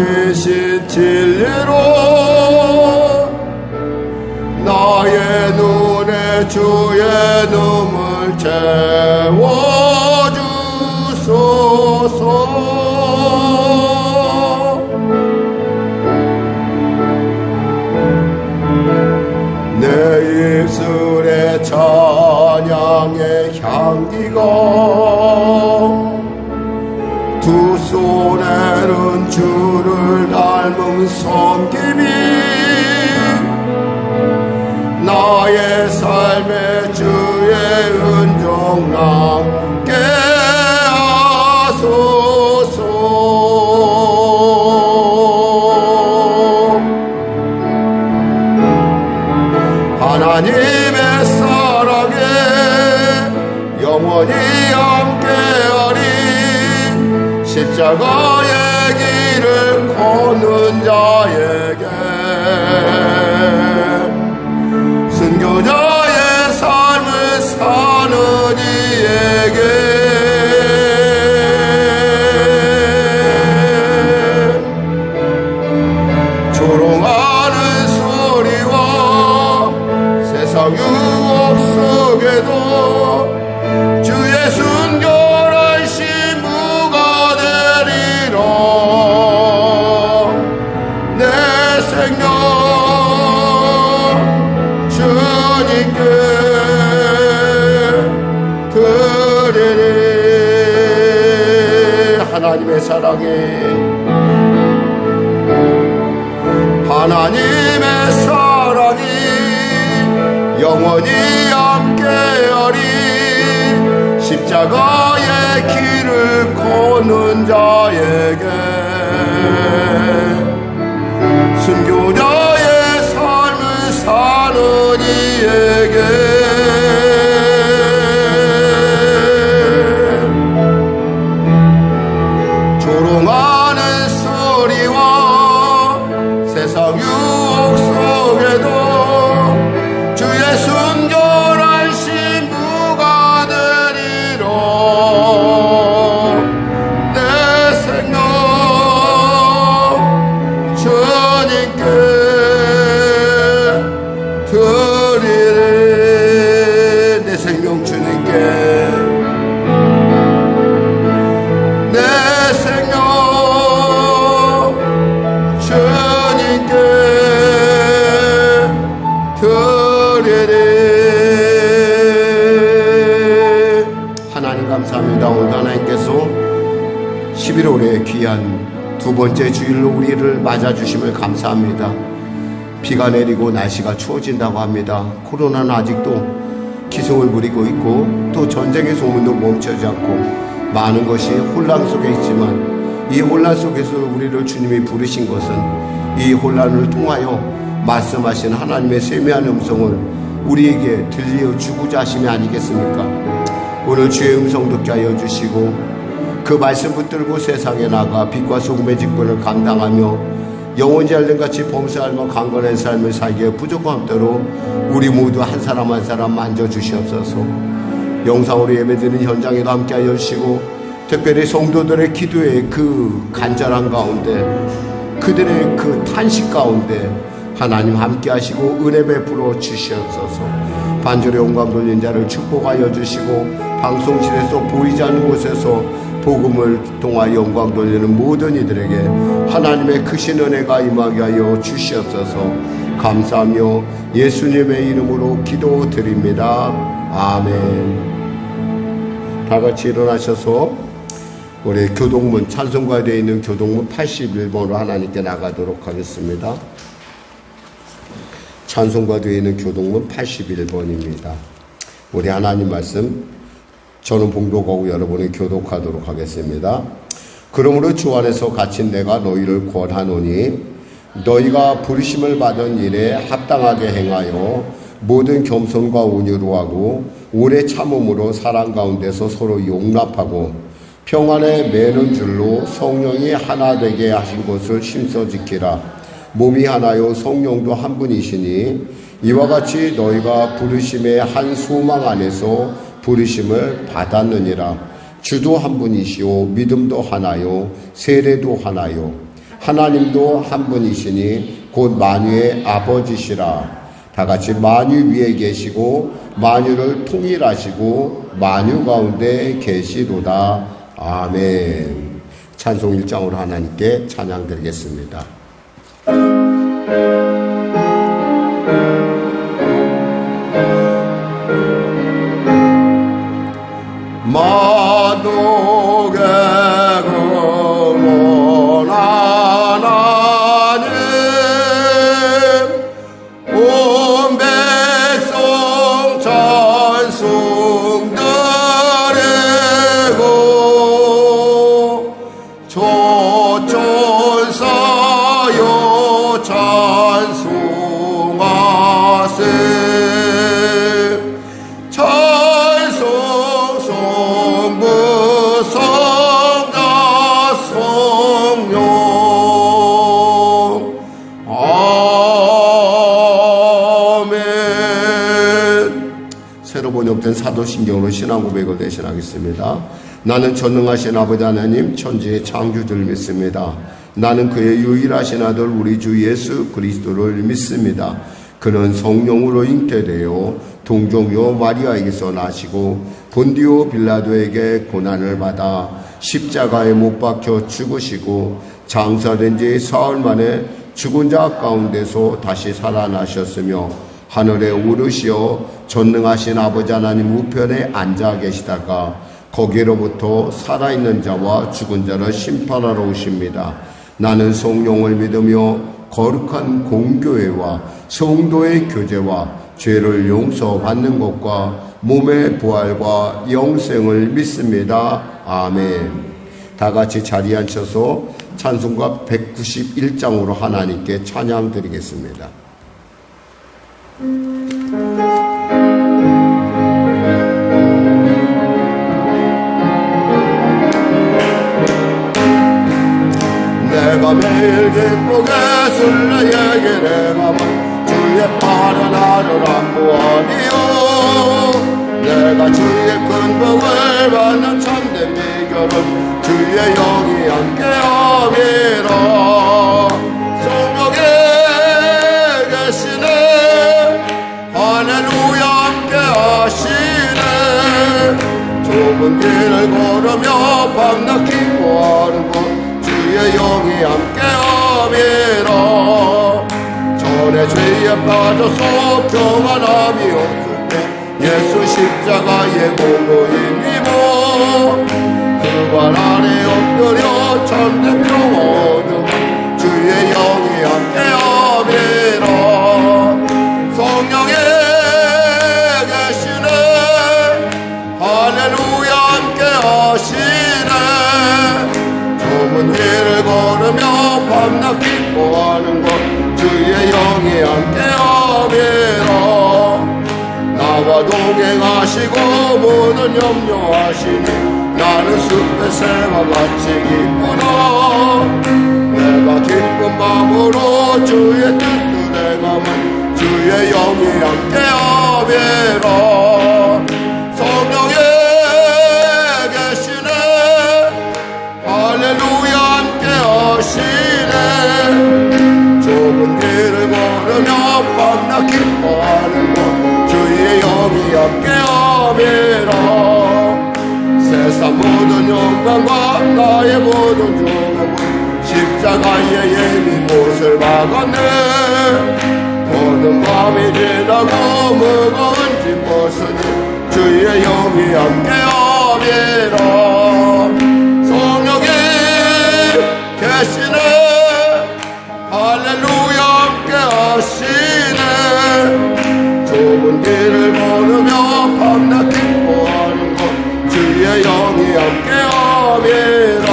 맡기신 진리로 나의 눈에 주의 눈물 채워주소서. 내 입술에 찬양의 향기가 두 손에는 주를 닮은 섬김이 나의 삶의 주의 은총 남게 하소서. 하나님의 사랑에 영원히 함께하리. 십자가의 길을 걷는 자에게 순교자의 삶을 사는 이에게 조롱하는 소리와 세상 유혹 속에도 주의 순결한 신부가 되리라. 내 생명 주님께 드리리. 하나님의 사랑에 하나님의 사랑이 영원히 함께하리. 십자가의 길을 걷는 자에게 순교자의 삶을 사는 이에게 조롱하는 소리와 세상 유혹 속에도 주의 순결한 신부가 되리라. 내 생명 주님께 드리리. 내 생명 주님께, 내 생명 주님께 드리리. 하나님 감사합니다. 오늘 하나님께서 11월의 귀한 두 번째 주일로 우리를 맞아주심을 감사합니다. 비가 내리고 날씨가 추워진다고 합니다. 코로나는 아직도 기승을 부리고 있고 또 전쟁의 소문도 멈추지 않고 많은 것이 혼란 속에 있지만 이 혼란 속에서 우리를 주님이 부르신 것은 이 혼란을 통하여 말씀하신 하나님의 세미한 음성을 우리에게 들려주고자 하심이 아니겠습니까? 오늘 주의 음성 듣게 하여 주시고 그 말씀 붙들고 세상에 나가 빛과 소금의 직분을 감당하며 영원히 알림같이 범사하며 강건한 삶을 살기에 부족한 대로 우리 모두 한 사람 한 사람 만져주시옵소서. 영상으로 예배드리는 현장에도 함께하여 주시고 특별히 성도들의 기도의 그 간절한 가운데 그들의 그 탄식 가운데 하나님 함께하시고 은혜 베풀어 주시옵소서. 반절의 영광 돌린 자를 축복하여 주시고 방송실에서 보이지 않는 곳에서 복음을 통하여 영광 돌리는 모든 이들에게 하나님의 크신 은혜가 임하게 하여 주시옵소서. 감사하며 예수님의 이름으로 기도드립니다. 아멘. 다 같이 일어나셔서 우리 교동문 찬송가에 되어 있는 교동문 81번으로 하나님께 나가도록 하겠습니다. 찬송가 되어 있는 교동문 81번입니다. 우리 하나님 말씀 저는 봉독하고 여러분이 교독하도록 하겠습니다. 그러므로 주 안에서 갇힌 내가 너희를 권하노니 너희가 부르심을 받은 일에 합당하게 행하여 모든 겸손과 온유로 하고 오래 참음으로 사랑 가운데서 서로 용납하고 평안에 매는 줄로 성령이 하나 되게 하신 것을 힘써 지키라. 몸이 하나요 성령도 한 분이시니 이와 같이 너희가 부르심의 한 소망 안에서 부르심을 받았느니라. 주도 한 분이시오 믿음도 하나요 세례도 하나요 하나님도 한 분이시니 곧 만유의 아버지시라. 다 같이 만유 위에 계시고 만유를 통일하시고 만유 가운데 계시도다. 아멘. 찬송 1장으로 하나님께 찬양 드리겠습니다. 만독의 근원한 하나님 온 백성 찬송 드리고 조천사여 찬송하세 번역된 사도신경으로 신앙 고백을 대신하겠습니다. 나는 전능하신 아버지 하나님 천지의 창조주를 믿습니다. 나는 그의 유일하신 아들 우리 주 예수 그리스도를 믿습니다. 그는 성령으로 잉태되어 동정녀 마리아에게서 나시고 본디오 빌라도에게 고난을 받아 십자가에 못 박혀 죽으시고 장사된 지 사흘 만에 죽은 자 가운데서 다시 살아나셨으며 하늘에 오르시어 전능하신 아버지 하나님 우편에 앉아 계시다가 거기로부터 살아있는 자와 죽은 자를 심판하러 오십니다. 나는 성령을 믿으며 거룩한 공교회와 성도의 교제와 죄를 용서받는 것과 몸의 부활과 영생을 믿습니다. 아멘. 다 같이 자리에 앉혀서 찬송가 191장으로 하나님께 찬양 드리겠습니다. 내가 매일 기쁘게 술래에게 내가 주의 빠른 나를 안보하니요 내가 주의 큰 복을 받는 참된 비결은 주의 영이 함께함이라 성령에 계시네 할렐루야 함께하시네 좁은 길을 걸으며 밤낮 기뻐하는 것 주의 영이 함께함이라 전에 죄에 빠져서 평안함이 없을 때 예수 십자가의 공로 힘입어 그발 아래 엎드려 참된 평화 얻음 주의 영이 함께함이라 성령에 계시네 할렐루야 함께하시네 좁은 길을 걸으며 밤낮 기뻐하는 것 주의 영이 함께함이라 나와 동행하시고 모든 염려하시니 나는 숲의 새와 같이 기쁘다 내가 기쁜 마음으로 주의 뜻을 행하면 주의 영이 함께함이라 성령에 계시네 할렐루야 함께하시네 좁은 길을 걸으며 밤낮 기뻐하는 것 주의 영이 함께함이라 세상 모든 영광과 나의 모든 조국은 십자가의 예비 못을 박았네 모든 밤이 지나고 무거운 짐 벗으니 주의 영이 함께함이라 성령이 계시네 할렐루야 함께하시네 좁은 길을 걸으며 밤낮 기뻐하는 것 주의 영이 함께함이라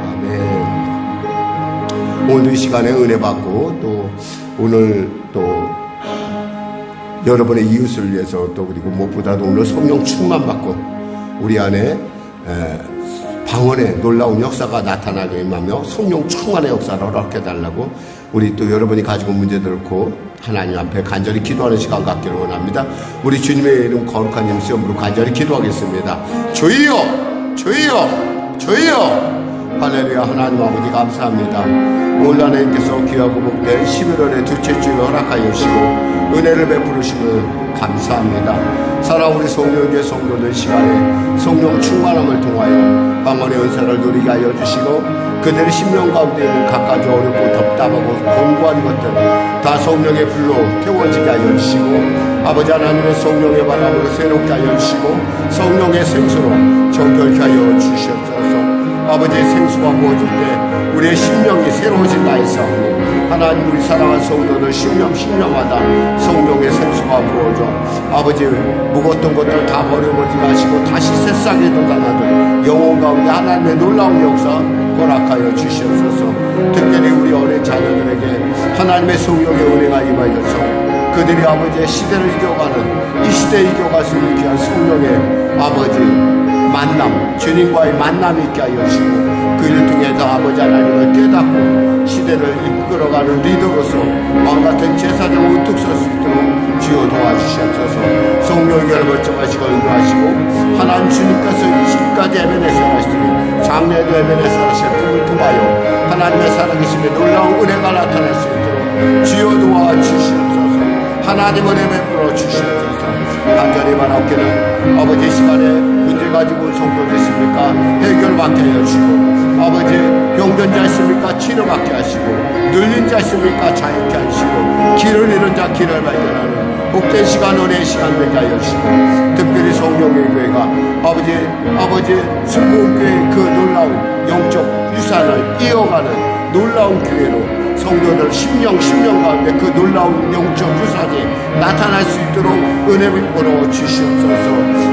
아멘. 오늘 이 시간에 은혜 받고 또 오늘 또 여러분의 이웃을 위해서 또 그리고 무엇보다도 오늘 성령 충만 받고 우리 안에 방언의 놀라운 역사가 나타나게 임하며 성령 충만의 역사를 허락해달라고 우리 또 여러분이 가지고 문제들 고 하나님 앞에 간절히 기도하는 시간 갖기를 원합니다. 우리 주님의 이름 거룩한 이름 시험으로 간절히 기도하겠습니다. 주여 주여 주여 할렐루야. 하나님 아버지 감사합니다. 오늘 하나님께서 귀하고 복된 11월의 둘째 주일 허락하여 주시고 은혜를 베푸시면 감사합니다. 사랑 우리 성령의 성도들 시간에 성령 충만함을 통하여 방언의 은사를 누리게 하여 주시고 그들의 심령 가운데 있는 갖가지 어렵고 답답하고 공고한 것들 다 성령의 불로 태워지게 하여 주시고 아버지 하나님의 성령의 바람으로 새롭게 하여 주시고 성령의 생수로 정결케 하여 주시옵소서. 아버지의 생수가 부어질 때 우리의 심령이 새로워진다 했사오니 하나님 우리 사랑하는 성도들 심령마다 성령의 생수가 부어져 아버지 묵었던 것들 다 버려버리지 마시고 다시 새싹이 돋아나는 영혼 가운데 하나님의 놀라운 역사 허락하여 주시옵소서. 특별히 우리 어린 자녀들에게 하나님의 성령의 은혜가 임하여서 그들이 아버지의 시대를 이겨가는 이 시대에 이겨갈 수 있는 귀한 성령의 아버지 만남, 주님과의 만남이 있게 하여 주시고 그 일 통해서 아버지 하나님을 깨닫고 시대를 이끌어가는 리더로서 왕같은 제사장을 우뚝 설 수 있도록 주여 도와주시옵소서. 성령의 결을 멀쩡하시고 인도하시고 하나님 주님께서 지금까지 에베네서 하시니 장래도 에베네서 하실 꿈을 통하여 하나님의 살아계심에 놀라운 은혜가 나타날 수 있도록 주여 도와주시옵소서. 하나님을 베풀어 주시옵소서. 간절히 바라옵기는 아버지 시간에 문제 가지고 온 성도들 있습니까? 해결받게 하여 주시고 아버지 병든 있습니까? 치료받게 하시고 눌린 자 있습니까? 자유케 하시고 길을 잃은 자 길을 발견하는 복된 시간 은혜의 시간 되게 하여 주시고 특별히 성령의 교회가 아버지 순복음교회의 그 놀라운 영적 유산을 이어가는 놀라운 교회로 성도들 심령 가운데 그 놀라운 영적 유산이 나타날 수 있도록 은혜 베풀어 주시옵소서.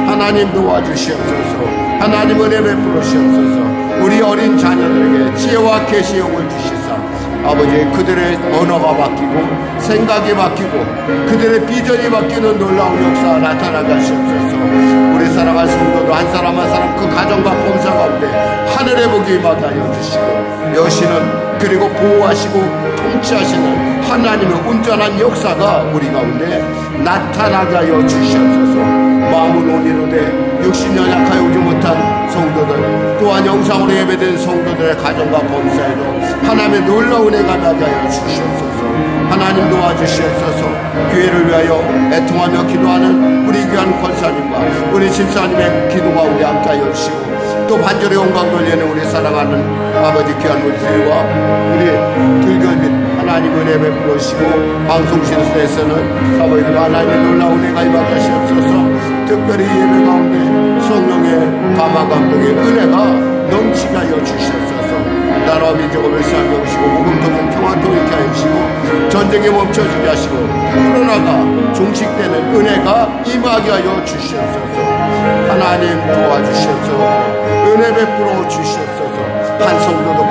하나님 도와주시옵소서. 하나님 은혜 베풀어 주시옵소서. 우리 어린 자녀들에게 지혜와 계시의 영을 주시사 아버지 그들의 언어가 바뀌고 생각이 바뀌고 그들의 비전이 바뀌는 놀라운 역사가 나타나게 하시옵소서. 우리 사랑할 성도도 한 사람 한 사람 그 가정과 범사 가운데 하늘의 복이 임하게 하여 주시고 여시는 그리고 보호하시고 통치하시는 하나님의 온전한 역사가 우리 가운데 나타나게 하여 주시옵소서. 마음은 온이로되 육신 연약하여 오지 못한 성도들 또한 영상으로 예배된 성도들의 가정과 범사에도 하나님의 놀라운 은혜가 나게 하여 주시옵소서. 하나님 도와주시옵소서. 교회를 위하여 애통하며 기도하는 우리 귀한 권사님과 우리 집사님의 기도가 우리 함께 하여 주시고 또 반절의 영광 돌리는 우리 사랑하는 아버지 귀한 우리들과 우리 들결빛 하나님 은혜 베풀어 주시고 방송실에서는 사모이들 하나님의 놀라운 은혜가 임하게 하시옵소서. 특별히 예배 가운데 성령의 감화 감동의 은혜가 넘치게 하여 주시옵소서. 나라와 민족을 멸시하게 하시고 복음통일 평화통일케 하여 주시고 전쟁이 멈춰지게 하시고 코로나가 종식되는 은혜가 임하게 하여 주시옵소서. 하나님 도와주시옵소서. 은혜 베풀어 주시옵소서. 한 성도도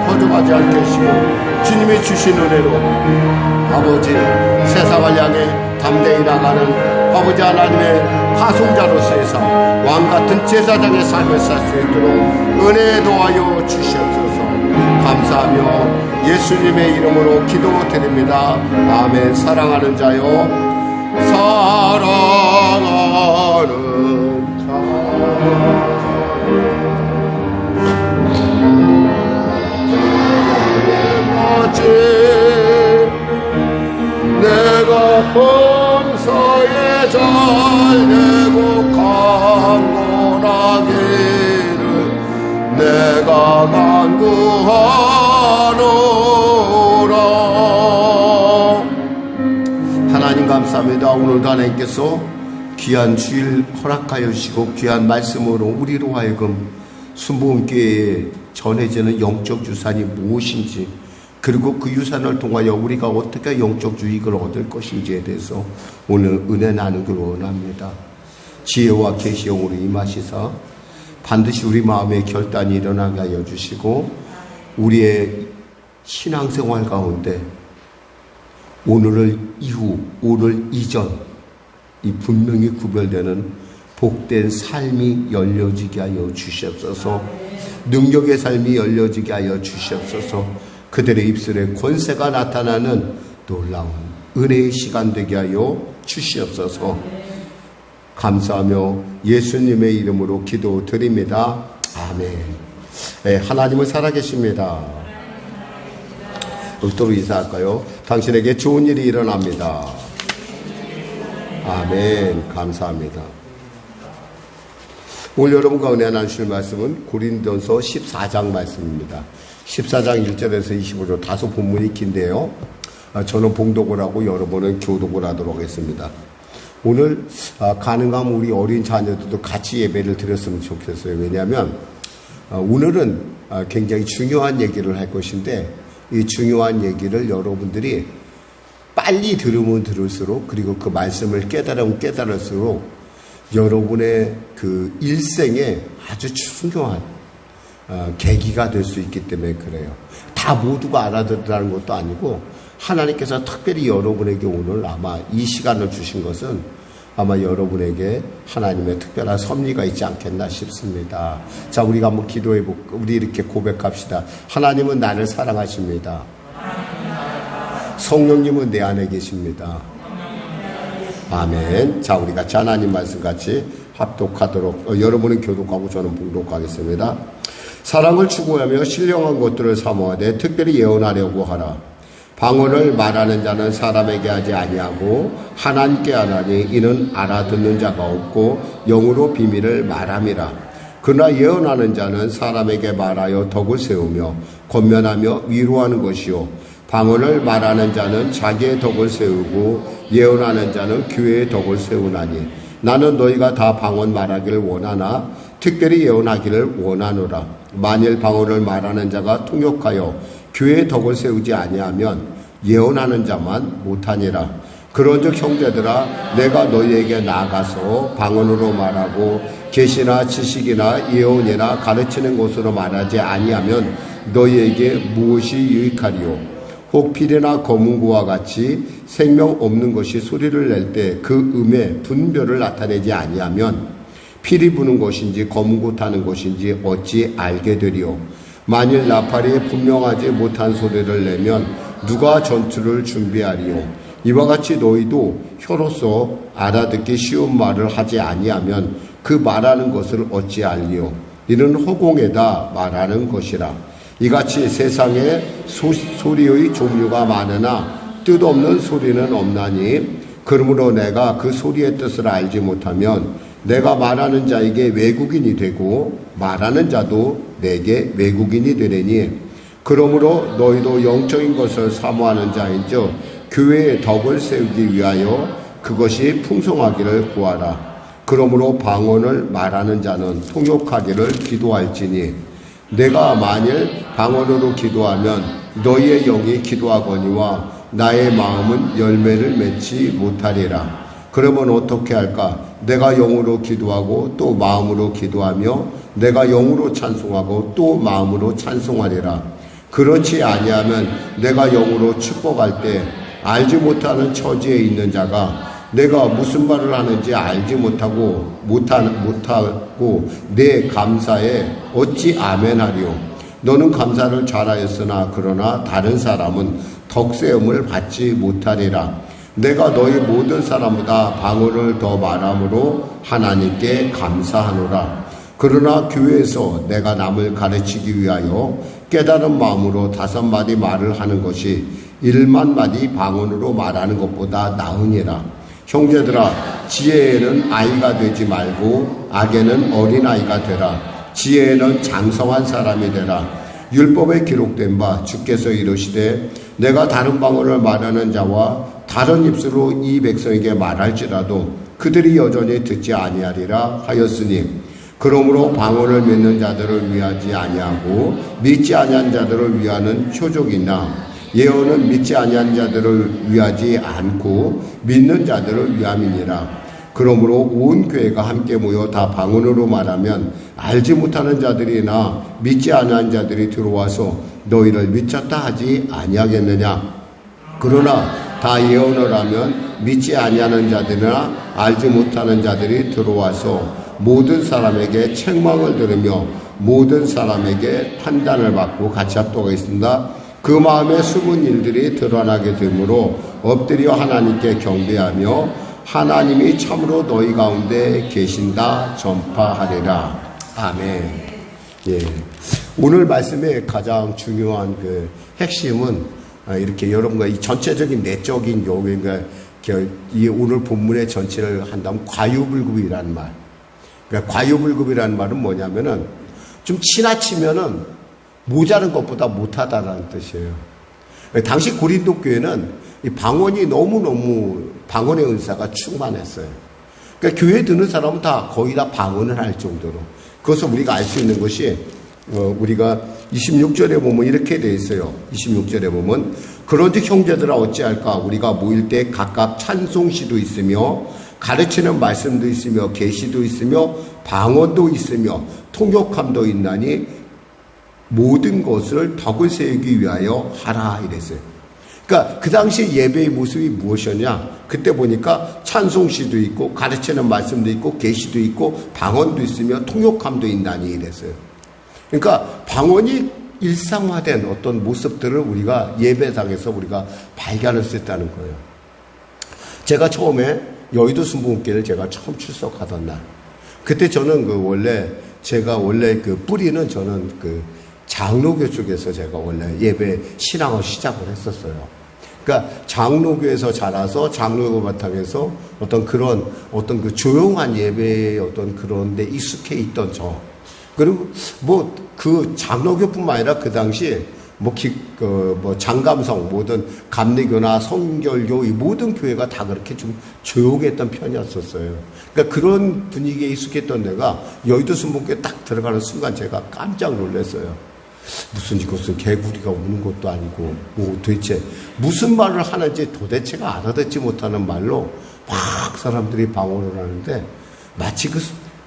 거듭하지 않게 하시고 주님이 주신 은혜로 아버지 세상을 향해 담대히 나가는 아버지 하나님의 파송자로서의 삶 왕같은 제사장의 삶을 살 수 있도록 은혜 도와여 주시옵소서. 감사하며 예수님의 이름으로 기도드립니다. 아멘. 사랑하는 자요 사랑하는 자 내가 범사에 잘되고 강건하기를 내가 간구하노라. 하나님 감사합니다. 오늘도 하나님께서 귀한 주일 허락하여 주시고 귀한 말씀으로 우리로 하여금 순복음교회에 전해지는 영적 유산이 무엇인지 그리고 그 유산을 통하여 우리가 어떻게 영적 유익을 얻을 것인지에 대해서 오늘 은혜 나누기를 원합니다. 지혜와 계시형으로 임하시사 반드시 우리 마음의 결단이 일어나게 하여 주시고 우리의 신앙생활 가운데 오늘을 이후, 오늘 이전 이 분명히 구별되는 복된 삶이 열려지게 하여 주시옵소서. 능력의 삶이 열려지게 하여 주시옵소서. 그들의 입술에 권세가 나타나는 놀라운 은혜의 시간 되게 하여 주시옵소서. 감사하며 예수님의 이름으로 기도드립니다. 아멘. 네, 하나님은 살아계십니다. 또 인사할까요? 당신에게 좋은 일이 일어납니다. 아멘. 감사합니다. 오늘 여러분과 은혜 나누실 말씀은 고린도서 14장 말씀입니다. 14장 1절에서 25절 다소 본문이 긴데요. 저는 봉독을 하고 여러분은 교독을 하도록 하겠습니다. 오늘 가능하면 우리 어린 자녀들도 같이 예배를 드렸으면 좋겠어요. 왜냐하면 오늘은 굉장히 중요한 얘기를 할 것인데 이 중요한 얘기를 여러분들이 빨리 들으면 들을수록 그리고 그 말씀을 깨달으면 깨달을수록 여러분의 그 일생에 아주 중요한 계기가 될 수 있기 때문에 그래요. 다 모두가 알아듣으라는 것도 아니고 하나님께서 특별히 여러분에게 오늘 아마 이 시간을 주신 것은 아마 여러분에게 하나님의 특별한 섭리가 있지 않겠나 싶습니다. 자, 우리가 한번 기도해볼까? 우리 이렇게 고백합시다. 하나님은 나를 사랑하십니다. 성령님은 내 안에 계십니다. 아멘. 자, 우리 같이 하나님 말씀 같이 합독하도록 여러분은 교독하고 저는 봉독하겠습니다. 사랑을 추구하며 신령한 것들을 사모하되 특별히 예언하려고 하라. 방언을 말하는 자는 사람에게 하지 아니하고 하나님께 하나니 이는 알아듣는 자가 없고 영으로 비밀을 말함이라. 그러나 예언하는 자는 사람에게 말하여 덕을 세우며 권면하며 위로하는 것이요 방언을 말하는 자는 자기의 덕을 세우고 예언하는 자는 교회의 덕을 세우나니 나는 너희가 다 방언 말하기를 원하나 특별히 예언하기를 원하노라. 만일 방언을 말하는 자가 통역하여 교회의 덕을 세우지 아니하면 예언하는 자만 못하니라. 그런즉 형제들아 내가 너희에게 나아가서 방언으로 말하고 계시나 지식이나 예언이나 가르치는 것으로 말하지 아니하면 너희에게 무엇이 유익하리요. 혹 피리나 검은고와 같이 생명 없는 것이 소리를 낼 때 그 음의 분별을 나타내지 아니하면 피리 부는 것인지 검은고 타는 것인지 어찌 알게 되리요. 만일 나팔이 분명하지 못한 소리를 내면 누가 전투를 준비하리요. 이와 같이 너희도 혀로서 알아듣기 쉬운 말을 하지 아니하면 그 말하는 것을 어찌 알리요. 이는 허공에다 말하는 것이라. 이같이 세상에 소리의 종류가 많으나 뜻없는 소리는 없나니 그러므로 내가 그 소리의 뜻을 알지 못하면 내가 말하는 자에게 외국인이 되고 말하는 자도 내게 외국인이 되리니 그러므로 너희도 영적인 것을 사모하는 자인즉 교회의 덕을 세우기 위하여 그것이 풍성하기를 구하라. 그러므로 방언을 말하는 자는 통역하기를 기도할지니 내가 만일 방언으로 기도하면 너희의 영이 기도하거니와 나의 마음은 열매를 맺지 못하리라. 그러면 어떻게 할까? 내가 영으로 기도하고 또 마음으로 기도하며 내가 영으로 찬송하고 또 마음으로 찬송하리라. 그렇지 아니하면 내가 영으로 축복할 때 알지 못하는 처지에 있는 자가 내가 무슨 말을 하는지 알지 못하고 내 감사에 어찌 아멘하리요. 너는 감사를 잘하였으나 그러나 다른 사람은 덕세움을 받지 못하리라. 내가 너희 모든 사람보다 방언을 더 말함으로 하나님께 감사하노라. 그러나 교회에서 내가 남을 가르치기 위하여 깨달은 마음으로 5마디 말을 하는 것이 1만마디 방언으로 말하는 것보다 나으니라. 형제들아 지혜에는 아이가 되지 말고 악에는 어린아이가 되라. 지혜에는 장성한 사람이 되라. 율법에 기록된 바 주께서 이르시되 내가 다른 방언을 말하는 자와 다른 입술로 이 백성에게 말할지라도 그들이 여전히 듣지 아니하리라 하였으니 그러므로 방언을 믿는 자들을 위하지 아니하고 믿지 아니한 자들을 위하는 표적이나 예언은 믿지 아니한 자들을 위하지 않고 믿는 자들을 위함이니라. 그러므로 온 교회가 함께 모여 다 방언으로 말하면 알지 못하는 자들이나 믿지 아니한 자들이 들어와서 너희를 미쳤다 하지 아니하겠느냐. 그러나 다 예언을 하면 믿지 아니하는 자들이나 알지 못하는 자들이 들어와서 모든 사람에게 책망을 들으며 모든 사람에게 판단을 받고 같이 합독하겠습니다. 그 마음에 숨은 일들이 드러나게 되므로 엎드려 하나님께 경배하며 하나님이 참으로 너희 가운데 계신다 전파하리라. 아멘. 예. 오늘 말씀의 가장 중요한 그 핵심은 이렇게 여러분과 이 전체적인 내적인 요인과 이 오늘 본문의 전체를 한다면 과유불급이라는 말. 그러니까 과유불급이라는 말은 뭐냐면은 좀 지나치면은 모자른 것보다 못하다라는 뜻이에요. 당시 고린도 교회는 이 방언이 너무너무 방언의 은사가 충만했어요. 그러니까 교회에 드는 사람은 다 거의 다 방언을 할 정도로. 그것을 우리가 알 수 있는 것이 우리가 26절에 보면 이렇게 되어 있어요. 26절에 보면 그런즉 형제들아 어찌할까 우리가 모일 때 각각 찬송시도 있으며 가르치는 말씀도 있으며 계시도 있으며 방언도 있으며 통역함도 있나니 모든 것을 덕을 세우기 위하여 하라 이랬어요. 그러니까 그 당시 예배의 모습이 무엇이었냐? 그때 보니까 찬송시도 있고 가르치는 말씀도 있고 계시도 있고 방언도 있으며 통역함도 있나니 이랬어요. 그러니까 방언이 일상화된 어떤 모습들을 우리가 예배당에서 우리가 발견할 수 있다는 거예요. 제가 처음에 여의도 순복음교회를 제가 처음 출석하던 날, 그때 저는 제가 원래 그 뿌리는 저는 그 장로교 쪽에서 제가 원래 예배 신앙을 시작을 했었어요. 그러니까 장로교에서 자라서 장로교 바탕에서 어떤 그 조용한 예배의 어떤 그런 데 익숙해 있던 저. 그리고 그 장로교뿐만 아니라 그 당시 장감성 모든 감리교나 성결교 이 모든 교회가 다 그렇게 좀 조용했던 편이었었어요. 그러니까 그런 분위기에 익숙했던 내가 여의도 순복음교에 딱 들어가는 순간 제가 깜짝 놀랐어요. 무슨 이것은 개구리가 우는 것도 아니고 도대체 무슨 말을 하는지 도대체가 알아듣지 못하는 말로 막 사람들이 방언을 하는데 마치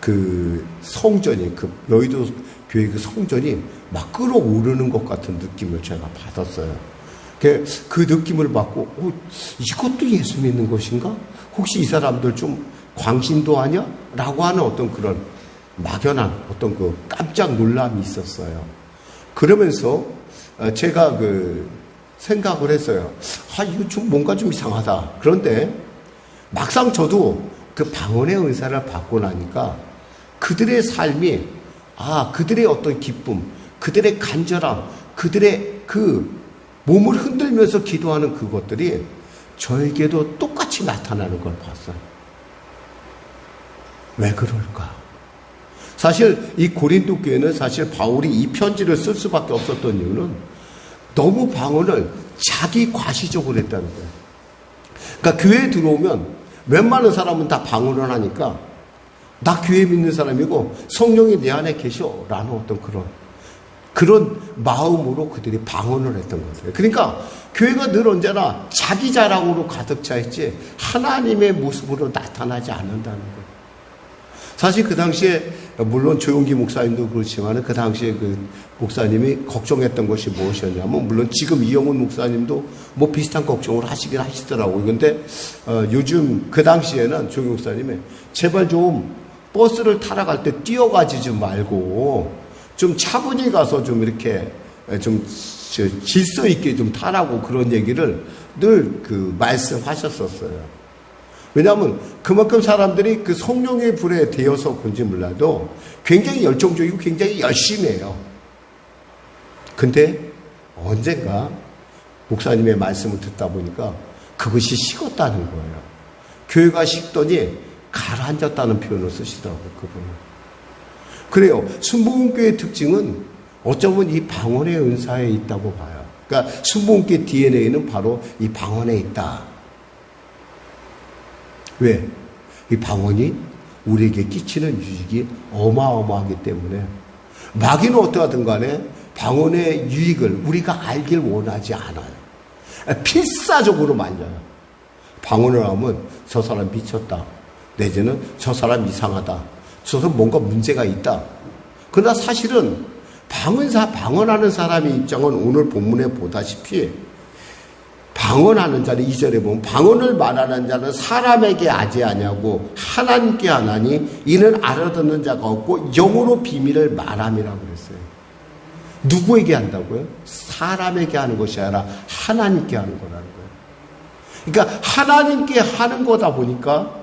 그 성전이 여의도 교회 그 성전이 막 끌어오르는 것 같은 느낌을 제가 받았어요. 그 느낌을 받고 이것도 예수 믿는 것인가? 혹시 이 사람들 좀 광신도 하냐? 라고 하는 어떤 그런 막연한 어떤 그 깜짝 놀람이 있었어요. 그러면서 제가 생각을 했어요. 이거 좀 뭔가 좀 이상하다. 그런데 막상 저도 그 방언의 은사를 받고 나니까 그들의 삶이 그들의 어떤 기쁨, 그들의 간절함, 그들의 그 몸을 흔들면서 기도하는 그것들이 저에게도 똑같이 나타나는 걸 봤어요. 왜 그럴까? 사실 이 고린도 교회는 사실 바울이 이 편지를 쓸 수밖에 없었던 이유는 너무 방언을 자기 과시적으로 했다는 거예요. 그러니까 교회에 들어오면 웬만한 사람은 다 방언을 하니까 나 교회 믿는 사람이고 성령이 내 안에 계셔라는 어떤 그런 마음으로 그들이 방언을 했던 거예요. 그러니까 교회가 늘 언제나 자기 자랑으로 가득 차 있지 하나님의 모습으로 나타나지 않는다는 거예요. 사실 그 당시에 물론 조용기 목사님도 그렇지만 그 당시에 그 목사님이 걱정했던 것이 무엇이었냐면 물론 지금 이영훈 목사님도 비슷한 걱정을 하시긴 하시더라고요. 근데 요즘 그 당시에는 조용기 목사님이 제발 좀 버스를 타러 갈 때 뛰어가지 좀 말고 좀 차분히 가서 좀 이렇게 좀 질서 있게 좀 타라고 그런 얘기를 늘 말씀하셨었어요. 왜냐하면 그만큼 사람들이 그 성령의 불에 대여서 그런지 몰라도 굉장히 열정적이고 굉장히 열심히 해요. 근데 언젠가 목사님의 말씀을 듣다 보니까 그것이 식었다는 거예요. 교회가 식더니 가라앉았다는 표현을 쓰시더라고요. 그분은. 그래요. 순복음교회의 특징은 어쩌면 이 방언의 은사에 있다고 봐요. 그러니까 순복음교회 DNA는 바로 이 방언에 있다. 왜? 이 방언이 우리에게 끼치는 유익이 어마어마하기 때문에 마귀는 어떠하든 간에 방언의 유익을 우리가 알길 원하지 않아요. 필사적으로 말려요. 방언을 하면 저 사람 미쳤다. 내지는 저 사람 이상하다. 저 사람 뭔가 문제가 있다. 그러나 사실은 방언하는 사람의 입장은 오늘 본문에 보다시피 방언하는 자는 2절에 보면 방언을 말하는 자는 사람에게 하지 아니하고 하나님께 하나니 이는 알아듣는 자가 없고 영으로 비밀을 말함이라고 그랬어요. 누구에게 한다고요? 사람에게 하는 것이 아니라 하나님께 하는 거라는 거예요. 그러니까 하나님께 하는 거다 보니까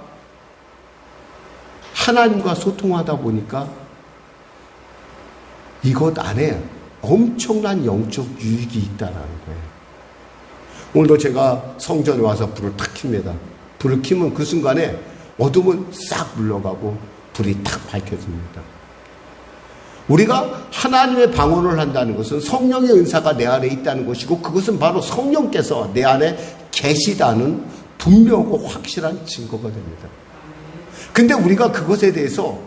하나님과 소통하다 보니까 이것 안에 엄청난 영적 유익이 있다라는 거예요. 오늘도 제가 성전에 와서 불을 탁 킵니다. 불을 켜면 그 순간에 어둠은 싹 물러가고 불이 탁 밝혀집니다. 우리가 하나님의 방언을 한다는 것은 성령의 은사가 내 안에 있다는 것이고, 그것은 바로 성령께서 내 안에 계시다는 분명하고 확실한 증거가 됩니다. 근데 우리가 그것에 대해서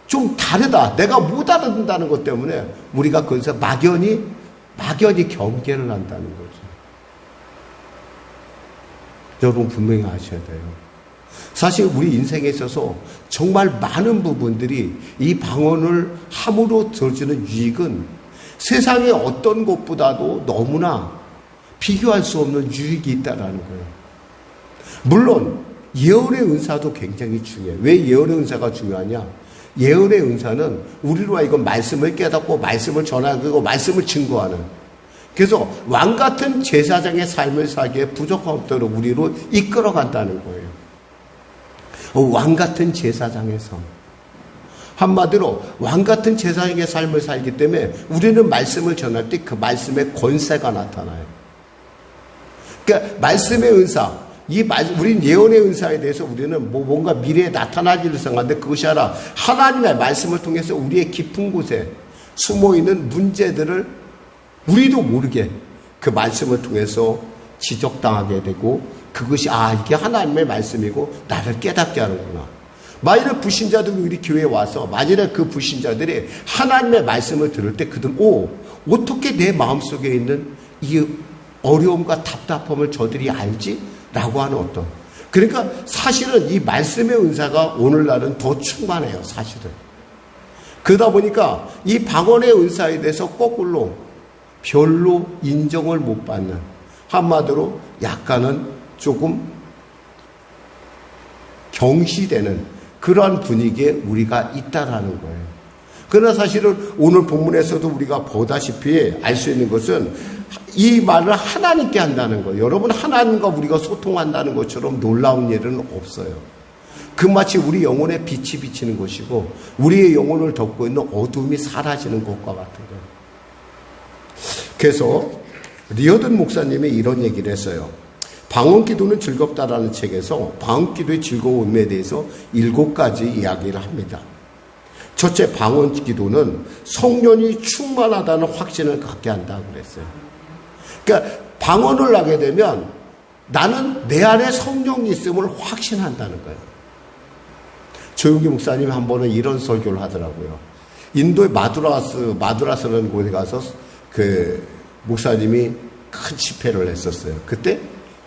좀 다르다, 내가 못 알아듣는다는 것 때문에 우리가 거기서 막연히 경계를 한다는 거죠. 여러분 분명히 아셔야 돼요. 사실 우리 인생에 있어서 정말 많은 부분들이 이 방언을 함으로 들어주는 유익은 세상의 어떤 것보다도 너무나 비교할 수 없는 유익이 있다라는 거예요. 물론 예언의 은사도 굉장히 중요해요. 왜 예언의 은사가 중요하냐? 예언의 은사는 우리로 하여금 말씀을 깨닫고 말씀을 전하고 말씀을 증거하는, 그래서 왕같은 제사장의 삶을 살기에 부족함 없도록 우리로 이끌어간다는 거예요. 왕같은 제사장의 삶. 한마디로 왕같은 제사장의 삶을 살기 때문에 우리는 말씀을 전할 때 그 말씀의 권세가 나타나요. 그러니까 말씀의 은사, 우린 예언의 은사에 대해서 우리는 뭔가 미래에 나타날 일을 생각하는데, 그것이 아니라 하나님의 말씀을 통해서 우리의 깊은 곳에 숨어있는 문제들을 우리도 모르게 그 말씀을 통해서 지적당하게 되고, 그것이 이게 하나님의 말씀이고 나를 깨닫게 하는구나. 만일에 불신자들이 우리 교회에 와서 만일에 그 불신자들이 하나님의 말씀을 들을 때 그들 어떻게 내 마음속에 있는 이 어려움과 답답함을 저들이 알지? 라고 하는 어떤, 그러니까 사실은 이 말씀의 은사가 오늘날은 더 충만해요. 사실은. 그러다 보니까 이 방언의 은사에 대해서 거꾸로 별로 인정을 못 받는, 한마디로 약간은 조금 경시되는 그러한 분위기에 우리가 있다라는 거예요. 그러나 사실은 오늘 본문에서도 우리가 보다시피 알 수 있는 것은 이 말을 하나님께 한다는 거예요. 여러분, 하나님과 우리가 소통한다는 것처럼 놀라운 일은 없어요. 그 마치 우리 영혼에 빛이 비치는 것이고 우리의 영혼을 덮고 있는 어둠이 사라지는 것과 같은 거예요. 그래서 리어든 목사님이 이런 얘기를 했어요. 방언 기도는 즐겁다라는 책에서 방언 기도의 즐거움에 대해서 7가지 이야기를 합니다. 첫째, 방언 기도는 성령이 충만하다는 확신을 갖게 한다고 그랬어요. 그러니까 방언을 하게 되면 나는 내 안에 성령이 있음을 확신한다는 거예요. 조용기 목사님이 한 번은 이런 설교를 하더라고요. 인도의 마두라스라는 곳에 가서 그 목사님이 큰 집회를 했었어요. 그때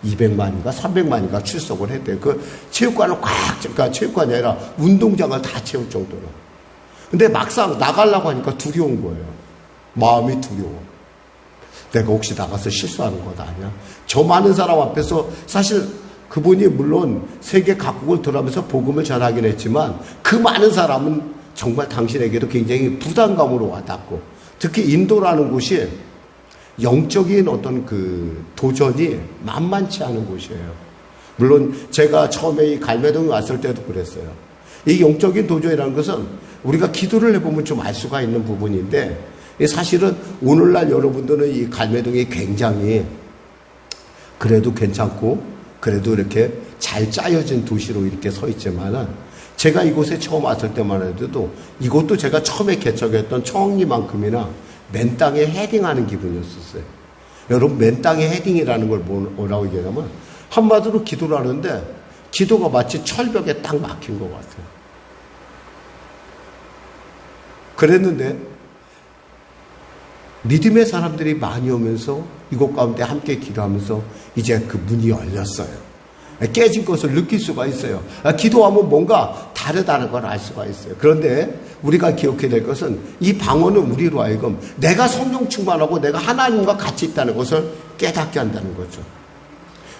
200만인가 300만인가 출석을 했대요. 그 체육관을 그러니까 체육관이 아니라 운동장을 다 채울 정도로. 근데 막상 나가려고 하니까 두려운 거예요. 마음이 두려워. 내가 혹시 나가서 실수하는 것 아니야? 저 많은 사람 앞에서, 사실 그분이 물론 세계 각국을 돌아가면서 복음을 전하긴 했지만 그 많은 사람은 정말 당신에게도 굉장히 부담감으로 와닿고, 특히 인도라는 곳이 영적인 어떤 그 도전이 만만치 않은 곳이에요. 물론 제가 처음에 이 갈매동에 왔을 때도 그랬어요. 이 영적인 도전이라는 것은 우리가 기도를 해보면 좀 알 수가 있는 부분인데, 사실은 오늘날 여러분들은 이 갈매동이 굉장히 그래도 괜찮고 그래도 이렇게 잘 짜여진 도시로 이렇게 서 있지만은, 제가 이곳에 처음 왔을 때만 해도 이곳도 제가 처음에 개척했던 청리만큼이나 맨 땅에 헤딩하는 기분이었었어요. 여러분, 맨 땅에 헤딩이라는 걸 뭐라고 얘기하냐면, 한마디로 기도를 하는데 기도가 마치 철벽에 딱 막힌 것 같아요. 그랬는데 믿음의 사람들이 많이 오면서 이곳 가운데 함께 기도하면서 이제 그 문이 열렸어요. 깨진 것을 느낄 수가 있어요. 기도하면 뭔가 다르다는 걸 알 수가 있어요. 그런데 우리가 기억해야 될 것은 이 방언은 우리로 하여금 내가 성령 충만하고 내가 하나님과 같이 있다는 것을 깨닫게 한다는 거죠.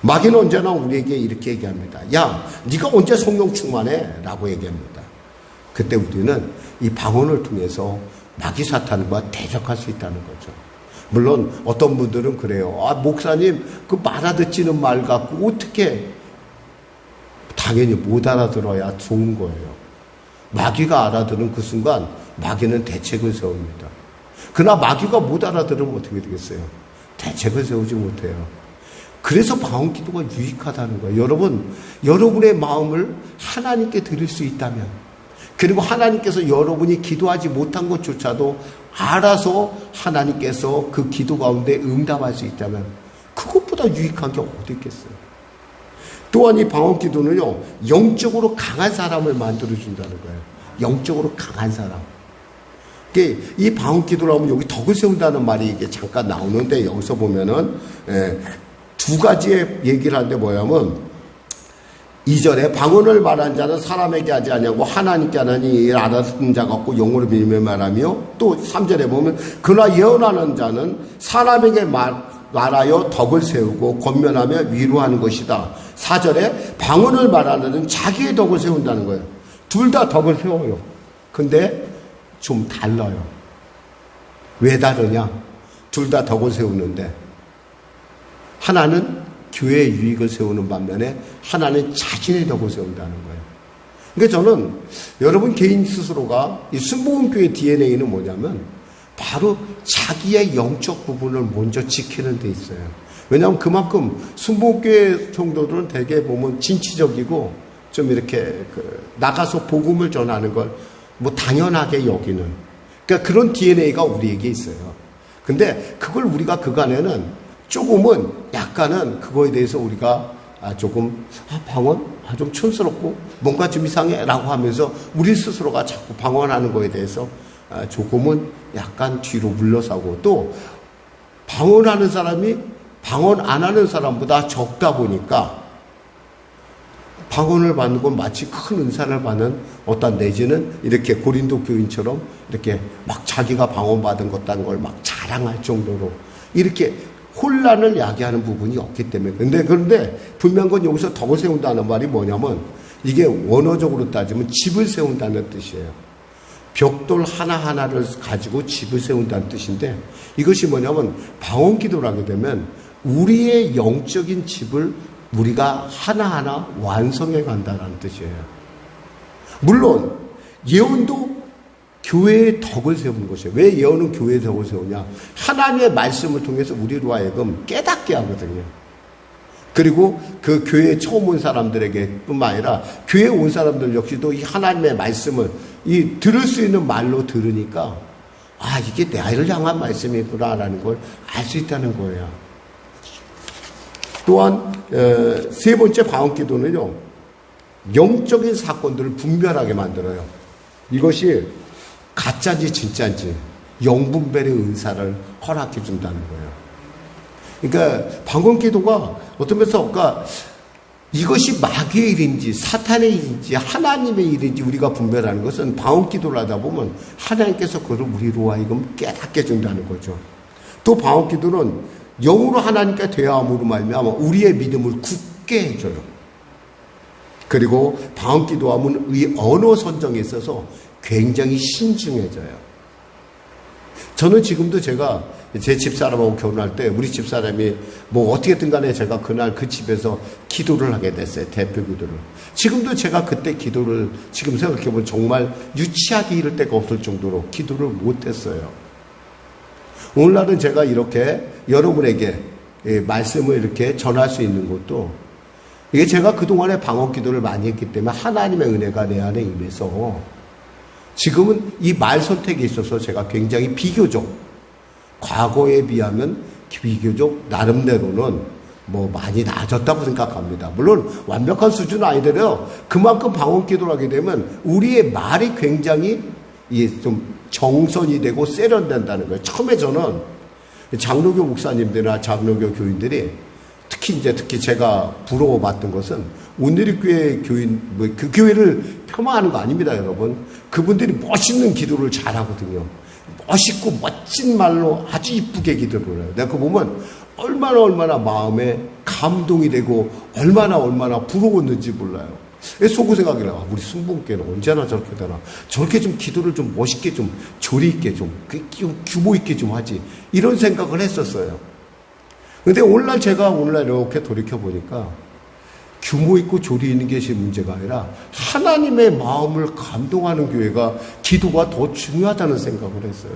마귀는 언제나 우리에게 이렇게 얘기합니다. 야, 네가 언제 성령 충만해? 라고 얘기합니다. 그때 우리는 이 방언을 통해서 마귀 사탄과 대적할 수 있다는 거죠. 물론 어떤 분들은 그래요. 목사님, 그 알아듣지는 말 갖고 어떻게, 당연히 못 알아들어야 좋은 거예요. 마귀가 알아듣는 그 순간 마귀는 대책을 세웁니다. 그러나 마귀가 못 알아들으면 어떻게 되겠어요? 대책을 세우지 못해요. 그래서 방언 기도가 유익하다는 거예요. 여러분, 여러분의 마음을 하나님께 드릴 수 있다면, 그리고 하나님께서 여러분이 기도하지 못한 것조차도 알아서 하나님께서 그 기도 가운데 응답할 수 있다면 그것보다 유익한 게 어디 있겠어요. 또한 이 방언 기도는요, 영적으로 강한 사람을 만들어준다는 거예요. 영적으로 강한 사람. 이 방언 기도라면 여기 덕을 세운다는 말이 이게 잠깐 나오는데, 여기서 보면은 두 가지의 얘기를 하는데 뭐냐면, 2절에 방언을 말한 자는 사람에게 하지 아니하고 하나님께 하나니 이를 알았은 자 같고 영으로 믿으며 말하며, 또 3절에 보면 그러나 예언하는 자는 사람에게 말하여 덕을 세우고 권면하며 위로하는 것이다. 4절에 방언을 말하는 자는 자기의 덕을 세운다는 거예요. 둘 다 덕을 세워요. 근데 좀 달라요. 왜 다르냐? 둘 다 덕을 세우는데 하나는 교회의 유익을 세우는 반면에 하나는 자신의 덕을 세운다는 거예요. 그러니까 저는 여러분 개인 스스로가 이 순복음교회 DNA는 뭐냐면 바로 자기의 영적 부분을 먼저 지키는 데 있어요. 왜냐하면 그만큼 순복음교회 성도들은 대개 보면 진취적이고 좀 이렇게 나가서 복음을 전하는 걸 뭐 당연하게 여기는, 그러니까 그런 DNA가 우리에게 있어요. 근데 그걸 우리가 그간에는 조금은 약간은 그거에 대해서 우리가 조금 방언? 좀 촌스럽고 뭔가 좀 이상해 라고 하면서 우리 스스로가 자꾸 방언하는 거에 대해서 조금은 약간 뒤로 물러서고, 또 방언하는 사람이 방언 안 하는 사람보다 적다 보니까 방언을 받는 건 마치 큰 은사를 받는 어떤, 내지는 이렇게 고린도 교인처럼 이렇게 막 자기가 방언 받은 것다는 걸 막 자랑할 정도로 이렇게 혼란을 야기하는 부분이 없기 때문에. 그런데 분명한 건 여기서 덕을 세운다는 말이 뭐냐면 이게 원어적으로 따지면 집을 세운다는 뜻이에요. 벽돌 하나하나를 가지고 집을 세운다는 뜻인데, 이것이 뭐냐면 방언 기도를 하게 되면 우리의 영적인 집을 우리가 하나하나 완성해 간다는 뜻이에요. 물론 예언도 교회의 덕을 세우는 것이에요. 왜 예언은 교회의 덕을 세우냐? 하나님의 말씀을 통해서 우리로 하여금 깨닫게 하거든요. 그리고 그 교회에 처음 온 사람들에게 뿐만 아니라 교회에 온 사람들 역시도 이 하나님의 말씀을 들을 수 있는 말로 들으니까 이게 나를 향한 말씀이구나라는 걸 알 수 있다는 거예요. 또한 세 번째 방언 기도는요, 영적인 사건들을 분별하게 만들어요. 이것이 가짜인지 진짜인지 영분별의 은사를 허락해 준다는 거예요. 그러니까 방언 기도가 어떤 면에서 이것이 마귀의 일인지 사탄의 일인지 하나님의 일인지 우리가 분별하는 것은 방언 기도를 하다 보면 하나님께서 그걸 우리로 하여금 깨닫게 준다는 거죠. 또 방언 기도는 영으로 하나님께 대화함으로 말미암아 우리의 믿음을 굳게 해줘요. 그리고 방언 기도하면 이 언어 선정에 있어서 굉장히 신중해져요. 저는 지금도 제가 제 집사람하고 결혼할 때 우리 집사람이 뭐 어떻게든 간에 제가 그날 그 집에서 기도를 하게 됐어요. 대표 기도를. 지금도 제가 그때 기도를 지금 생각해보면 정말 유치하게 이를 데가 없을 정도로 기도를 못했어요. 오늘날은 제가 이렇게 여러분에게 말씀을 이렇게 전할 수 있는 것도 이게 제가 그동안에 방언 기도를 많이 했기 때문에 하나님의 은혜가 내 안에 임해서 지금은 이 말 선택에 있어서 제가 굉장히 비교적, 과거에 비하면 비교적 나름대로는 뭐 많이 나아졌다고 생각합니다. 물론 완벽한 수준은 아니더라도 그만큼 방언 기도를 하게 되면 우리의 말이 굉장히 좀 정선이 되고 세련된다는 거예요. 처음에 저는 장로교 목사님들이나 장로교 교인들이 특히 제가 부러워봤던 것은 온누리교회 교인, 그 교회를 폄하하는 거 아닙니다, 여러분. 그분들이 멋있는 기도를 잘하거든요. 멋있고 멋진 말로 아주 이쁘게 기도를 해요. 내가 그거 보면 얼마나 마음에 감동이 되고 얼마나 부러웠는지 몰라요. 속으로 생각이 나요. 우리 순복음교회는 언제나 저렇게 되나. 저렇게 좀 기도를 좀 멋있게 좀 조리 있게 좀 규모 있게 좀 하지. 이런 생각을 했었어요. 근데 오늘날 이렇게 돌이켜보니까 규모 있고 조리 있는 것이 문제가 아니라 하나님의 마음을 감동하는 교회가 기도가 더 중요하다는 생각을 했어요.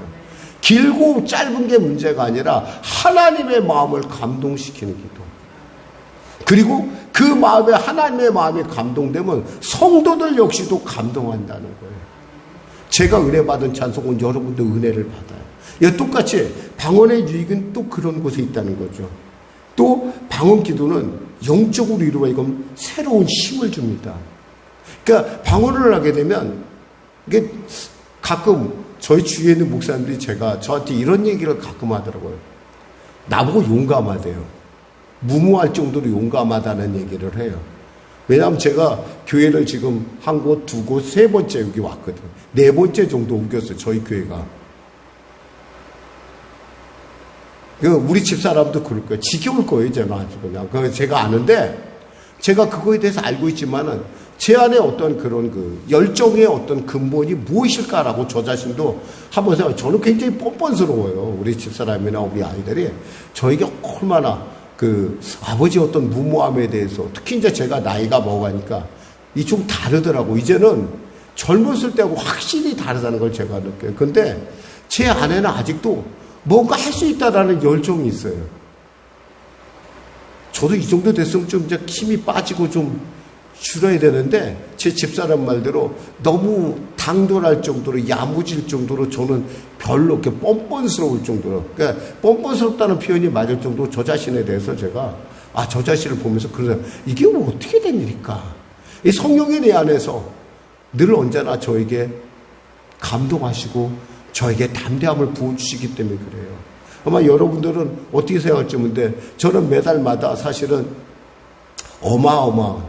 길고 짧은 게 문제가 아니라 하나님의 마음을 감동시키는 기도. 그리고 그 마음에 하나님의 마음이 감동되면 성도들 역시도 감동한다는 거예요. 제가 은혜 받은 찬송은 여러분도 은혜를 받아요. 예, 똑같이 방언의 유익은 또 그런 곳에 있다는 거죠. 또 방언 기도는 영적으로 이루어지면 새로운 힘을 줍니다. 그러니까 방언을 하게 되면 이게 가끔 저희 주위에 있는 목사님들이 저한테 이런 얘기를 가끔 하더라고요. 나보고 용감하대요. 무모할 정도로 용감하다는 얘기를 해요. 왜냐하면 제가 교회를 지금 한 곳, 두 곳, 세 번째 여기 왔거든요. 네 번째 정도 옮겼어요. 저희 교회가. 우리 집사람도 그럴 거예요. 지겨울 거예요. 저는 아주 그냥. 제가 아는데 제가 그거에 대해서 알고 있지만은 제 안에 어떤 그런 열정의 어떤 근본이 무엇일까라고 저 자신도 한번 생각해요. 저는 굉장히 뻔뻔스러워요. 우리 집사람이나 우리 아이들이 저에게 얼마나 아버지 어떤 무모함에 대해서 특히 이제 제가 나이가 먹으니까 이 좀 다르더라고. 이제는 젊었을 때하고 확실히 다르다는 걸 제가 느껴요. 근데 제 안에는 아직도 뭔가 할 수 있다라는 열정이 있어요. 저도 이 정도 됐으면 좀 이제 힘이 빠지고 좀 줄어야 되는데 제 집사람 말대로 너무 당돌할 정도로 야무질 정도로 저는 별로 이렇게 뻔뻔스러울 정도로, 그러니까 뻔뻔스럽다는 표현이 맞을 정도로 저 자신에 대해서 제가 저 자신을 보면서 그래서 이게 뭐 어떻게 된 일일까? 이 성령이 내 안에서 늘 언제나 저에게 감동하시고 저에게 담대함을 부어주시기 때문에 그래요. 아마 여러분들은 어떻게 생각할지 모르는데 저는 매달마다 사실은 어마어마한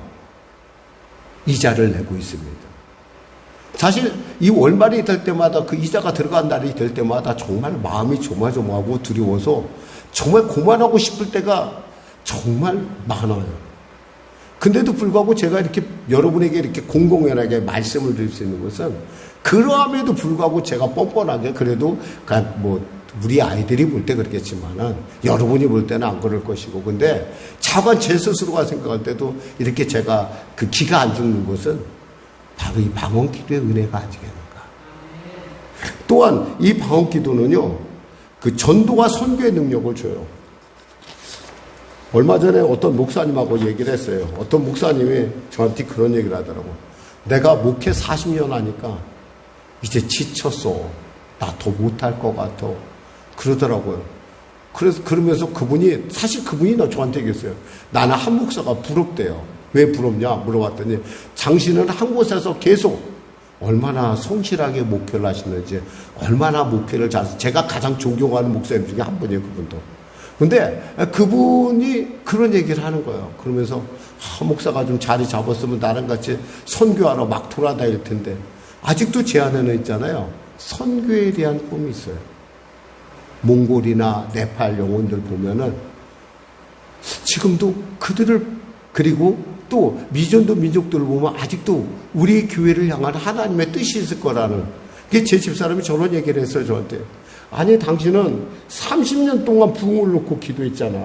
이자를 내고 있습니다. 사실 이 월말이 될 때마다 그 이자가 들어간 날이 될 때마다 정말 마음이 조마조마하고 두려워서 정말 그만하고 싶을 때가 정말 많아요. 근데도 불구하고 제가 이렇게 여러분에게 이렇게 공공연하게 말씀을 드릴 수 있는 것은 그러함에도 불구하고 제가 뻔뻔하게 그래도 우리 아이들이 볼 때 그렇겠지만은 여러분이 볼 때는 안 그럴 것이고, 근데 자관 제 스스로가 생각할 때도 이렇게 제가 기가 안 죽는 것은 바로 이 방언 기도의 은혜가 아니겠는가. 또한 이 방언 기도는요, 전도와 선교의 능력을 줘요. 얼마 전에 어떤 목사님하고 얘기를 했어요. 어떤 목사님이 저한테 그런 얘기를 하더라고. 내가 목회 40년 하니까 이제 지쳤어. 나 더 못할 것 같아. 그러더라고요. 그러면서 사실 그분이 저한테 얘기했어요. 나는 한 목사가 부럽대요. 왜 부럽냐 물어봤더니 당신은 한 곳에서 계속 얼마나 성실하게 목회를 하시는지, 얼마나 목회를 제가 가장 존경하는 목사님 중에 한 분이에요, 그분도. 근데 그분이 그런 얘기를 하는 거예요. 그러면서 목사가 좀 자리 잡았으면 나랑 같이 선교하러 막 돌아다닐 텐데, 아직도 제 안에는 있잖아요. 선교에 대한 꿈이 있어요. 몽골이나 네팔 영혼들 보면은 지금도 그들을, 그리고 또 미전도 민족들을 보면 아직도 우리 교회를 향한 하나님의 뜻이 있을 거라는 게, 제 집사람이 저런 얘기를 했어요, 저한테. 아니, 당신은 30년 동안 부흥을 놓고 기도했잖아.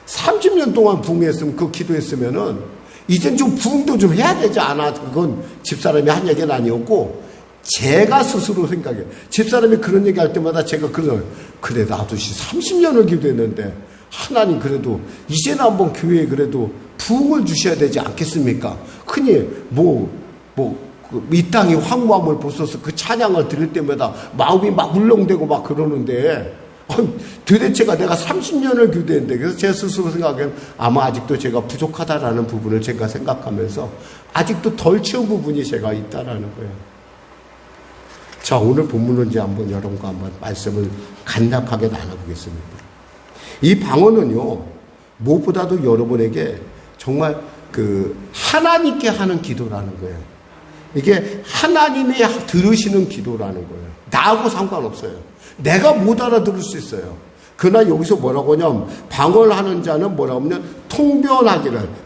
30년 동안 부흥했으면, 기도했으면은 이젠 좀 부흥도 좀 해야 되지 않아? 그건 집사람이 한 얘기는 아니었고 제가 스스로 생각해요. 집사람이 그런 얘기 할 때마다 제가 그래, 나도 30년을 기도했는데 하나님 그래도 이제는 한번 교회에 그래도 부흥을 주셔야 되지 않겠습니까? 흔히 이 땅이 황무함을 보소서 그 찬양을 들을 때마다 마음이 막 울렁대고 막 그러는데, 도대체가 내가 30년을 교대했는데, 그래서 제 스스로 생각하기에는 아마 아직도 제가 부족하다라는 부분을 제가 생각하면서 아직도 덜 채운 부분이 제가 있다라는 거예요. 자, 오늘 본문은 이제 한번 여러분과 한번 말씀을 간략하게 나눠보겠습니다. 이 방언은요, 무엇보다도 여러분에게 정말 하나님께 하는 기도라는 거예요. 이게 하나님이 들으시는 기도라는 거예요. 나하고 상관없어요. 내가 못 알아들을 수 있어요. 그러나 여기서 뭐라고 하냐면, 방언하는 자는 뭐라고 하면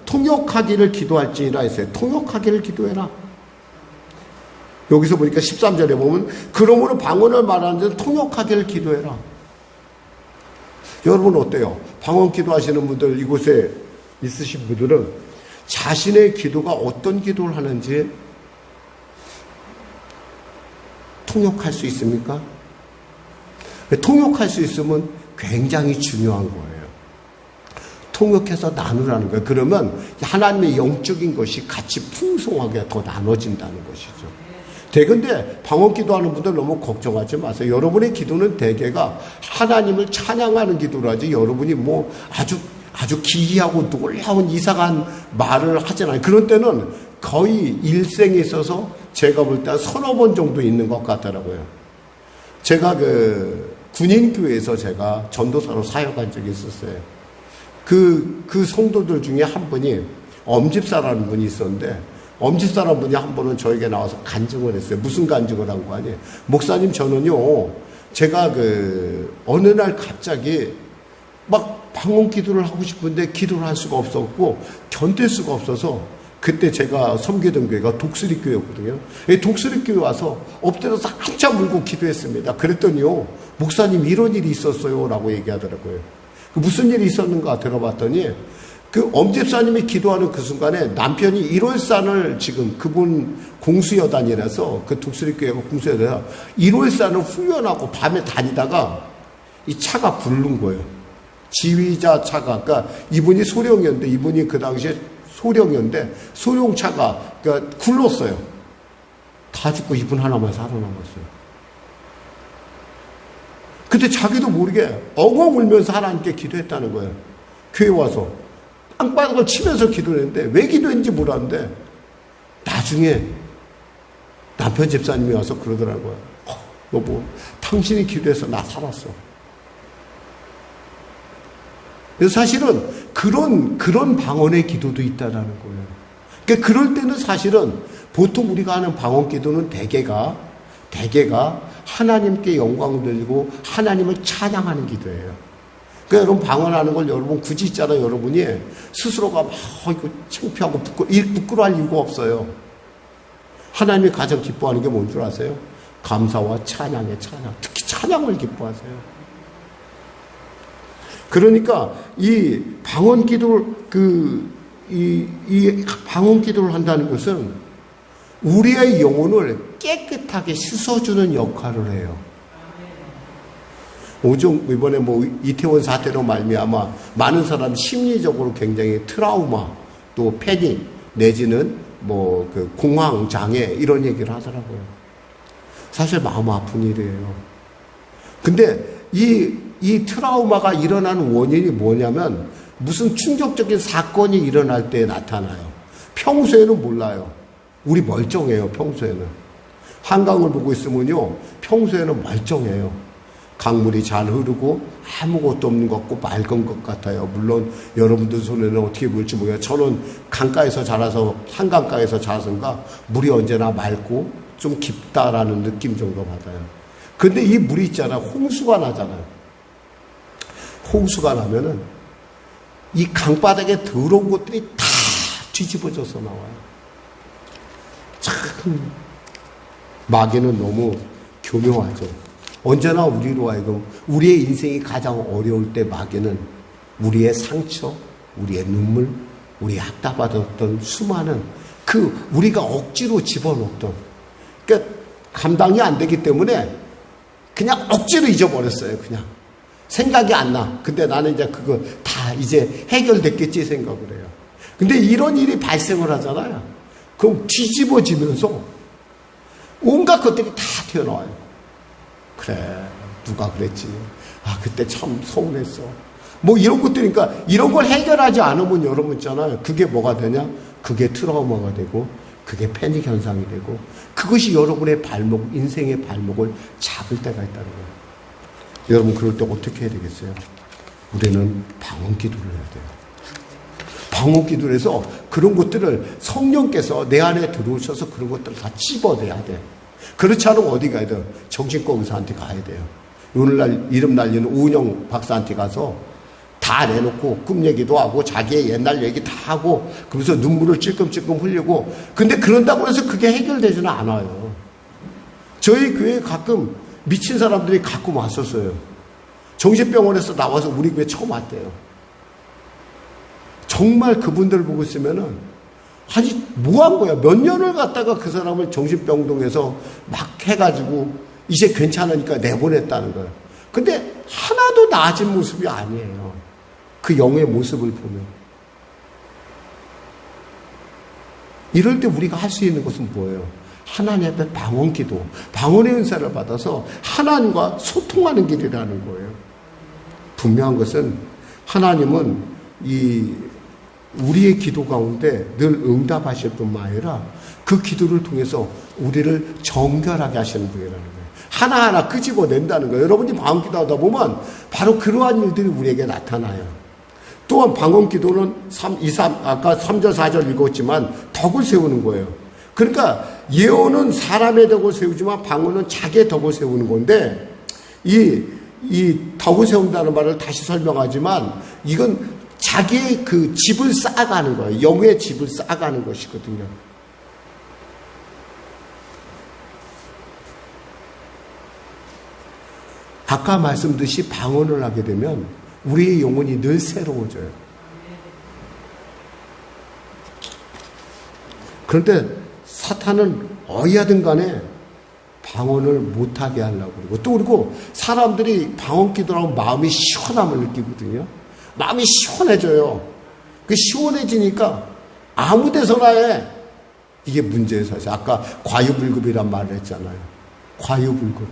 통역하기를 기도할지니라 했어요. 통역하기를 기도해라. 여기서 보니까 13절에 보면, 그러므로 방언을 말하는 자는 통역하기를 기도해라. 여러분 어때요? 방언 기도하시는 분들, 이곳에 있으신 분들은 자신의 기도가 어떤 기도를 하는지 통역할 수 있습니까? 통역할 수 있으면 굉장히 중요한 거예요. 통역해서 나누라는 거예요. 그러면 하나님의 영적인 것이 같이 풍성하게 더 나눠진다는 것이죠. 대근데 방언 기도하는 분들 너무 걱정하지 마세요. 여러분의 기도는 대개가 하나님을 찬양하는 기도라지 여러분이 뭐 아주 기이하고 놀라운 이상한 말을 하잖아요. 그런 때는 거의 일생에 있어서 제가 볼 때 한 서너 번 정도 있는 것 같더라고요. 제가 군인교회에서 제가 전도사로 사역한 적이 있었어요. 그 성도들 중에 한 분이 엄집사라는 분이 있었는데, 엄집사라는 분이 한 번은 저에게 나와서 간증을 했어요. 무슨 간증을 한 거 아니에요? 목사님, 저는요, 제가 어느 날 갑자기 막 방언 기도를 하고 싶은데 기도를 할 수가 없었고, 견딜 수가 없어서, 그때 제가 섬기던 교회가 독수리 교회였거든요. 독수리 교회 와서 엎드려서 한참 울고 기도했습니다. 그랬더니요, 목사님 이런 일이 있었어요 라고 얘기하더라고요. 무슨 일이 있었는가 들어봤더니 엄집사님이 기도하는 그 순간에 남편이 일월산을 지금 그분 공수여단이라서 독수리 교회가 공수여단이라 일월산을 훈련하고 밤에 다니다가 이 차가 굴른 거예요. 지휘자 차가, 그러니까 이분이 소령이었는데, 이분이 그 당시에 소령이었는데 소령차가 굴렀어요. 다 죽고 이분 하나만 살아남았어요. 그때 자기도 모르게 엉엉 울면서 하나님께 기도했다는 거예요. 교회 와서 땅바닥을 치면서 기도를 했는데 왜 기도했는지 몰랐는데 나중에 남편 집사님이 와서 그러더라고요. 여보, 당신이 기도해서 나 살았어. 그래서 사실은 그런 방언의 기도도 있다라는 거예요. 그러니까 그럴 때는 사실은 보통 우리가 하는 방언 기도는 대개가 하나님께 영광을 돌리고 하나님을 찬양하는 기도예요. 그러니까 여러분 방언하는 걸 여러분 굳이 있잖아요. 여러분이 스스로가 막 이거 창피하고 부끄러워할 이유가 없어요. 하나님이 가장 기뻐하는 게 뭔 줄 아세요? 감사와 찬양의 찬양. 특히 찬양을 기뻐하세요. 그러니까 이 방언 기도를 이 방언 기도를 한다는 것은 우리의 영혼을 깨끗하게 씻어주는 역할을 해요. 이번에 이태원 사태로 말미암아 많은 사람이 심리적으로 굉장히 트라우마, 또 패닉 내지는 공황 장애 이런 얘기를 하더라고요. 사실 마음 아픈 일이에요. 근데 이 트라우마가 일어나는 원인이 뭐냐면 무슨 충격적인 사건이 일어날 때 나타나요. 평소에는 몰라요. 우리 멀쩡해요. 평소에는. 한강을 보고 있으면요, 평소에는 멀쩡해요. 강물이 잘 흐르고 아무것도 없는 것 같고 맑은 것 같아요. 물론 여러분들 손에는 어떻게 보일지 모르겠어요. 저는 강가에서 자라서, 한강가에서 자라서인가 물이 언제나 맑고 좀 깊다라는 느낌 정도 받아요. 근데 이 물이 있잖아요. 홍수가 나잖아요. 홍수가 나면은 이 강바닥에 더러운 것들이 다 뒤집어져서 나와요. 참 마귀는 너무 교묘하죠. 언제나 우리로 하여금 우리의 인생이 가장 어려울 때 마귀는 우리의 상처, 우리의 눈물, 우리 학다받았던 수많은 우리가 억지로 집어넣었던, 그러니까 감당이 안 되기 때문에 그냥 억지로 잊어버렸어요. 그냥 생각이 안 나. 근데 나는 이제 그거 다 이제 해결됐겠지 생각을 해요. 근데 이런 일이 발생을 하잖아요. 그럼 뒤집어지면서 온갖 것들이 다 튀어나와요. 그래, 누가 그랬지. 그때 참 서운했어. 이런 것들이니까 이런 걸 해결하지 않으면 여러분 있잖아요. 그게 뭐가 되냐? 그게 트라우마가 되고, 그게 패닉 현상이 되고, 그것이 여러분의 인생의 발목을 잡을 때가 있다는 거예요. 여러분, 그럴 때 어떻게 해야 되겠어요? 우리는 방언 기도를 해야 돼요. 방언 기도를 해서 그런 것들을 성령께서 내 안에 들어오셔서 그런 것들을 다 찝어내야 돼. 그렇지 않으면 어디 가야 돼요? 정신과 의사한테 가야 돼요. 오늘날 이름 날리는 오은영 박사한테 가서 다 내놓고 꿈 얘기도 하고 자기의 옛날 얘기 다 하고 그러면서 눈물을 찔끔찔끔 흘리고, 근데 그런다고 해서 그게 해결되지는 않아요. 저희 교회에 가끔 미친 사람들이 가끔 왔었어요. 정신병원에서 나와서 우리 교회 처음 왔대요. 정말 그분들 보고 있으면은 아니 뭐 한 거야? 몇 년을 갔다가 그 사람을 정신병동에서 막 해가지고 이제 괜찮으니까 내보냈다는 거예요. 근데 하나도 나아진 모습이 아니에요. 그 영의 모습을 보면. 이럴 때 우리가 할 수 있는 것은 뭐예요? 하나님 앞에 방언 기도, 방언의 은사를 받아서 하나님과 소통하는 길이라는 거예요. 분명한 것은 하나님은 우리의 기도 가운데 늘 응답하실 뿐만 아니라 그 기도를 통해서 우리를 정결하게 하시는 분이라는 거예요. 하나하나 끄집어낸다는 거예요. 여러분이 방언 기도하다 보면 바로 그러한 일들이 우리에게 나타나요. 또한 방언 기도는 아까 3절 4절 읽었지만 덕을 세우는 거예요. 그러니까 예언은 사람의 덕을 세우지만 방언은 자기의 덕을 세우는 건데 이 덕을 세운다는 말을 다시 설명하지만 이건 자기의 그 집을 쌓아가는 거예요. 영의 집을 쌓아가는 것이거든요. 아까 말씀드렸듯이 방언을 하게 되면 우리의 영혼이 늘 새로워져요. 그런데 사탄은 어디하든 간에 방언을 못하게 하려고 그리고 사람들이 방언 기도하면 마음이 시원함을 느끼거든요. 마음이 시원해져요. 그 시원해지니까 아무 데서나 해. 이게 문제예요, 사실. 아까 과유불급이란 말을 했잖아요. 과유불급.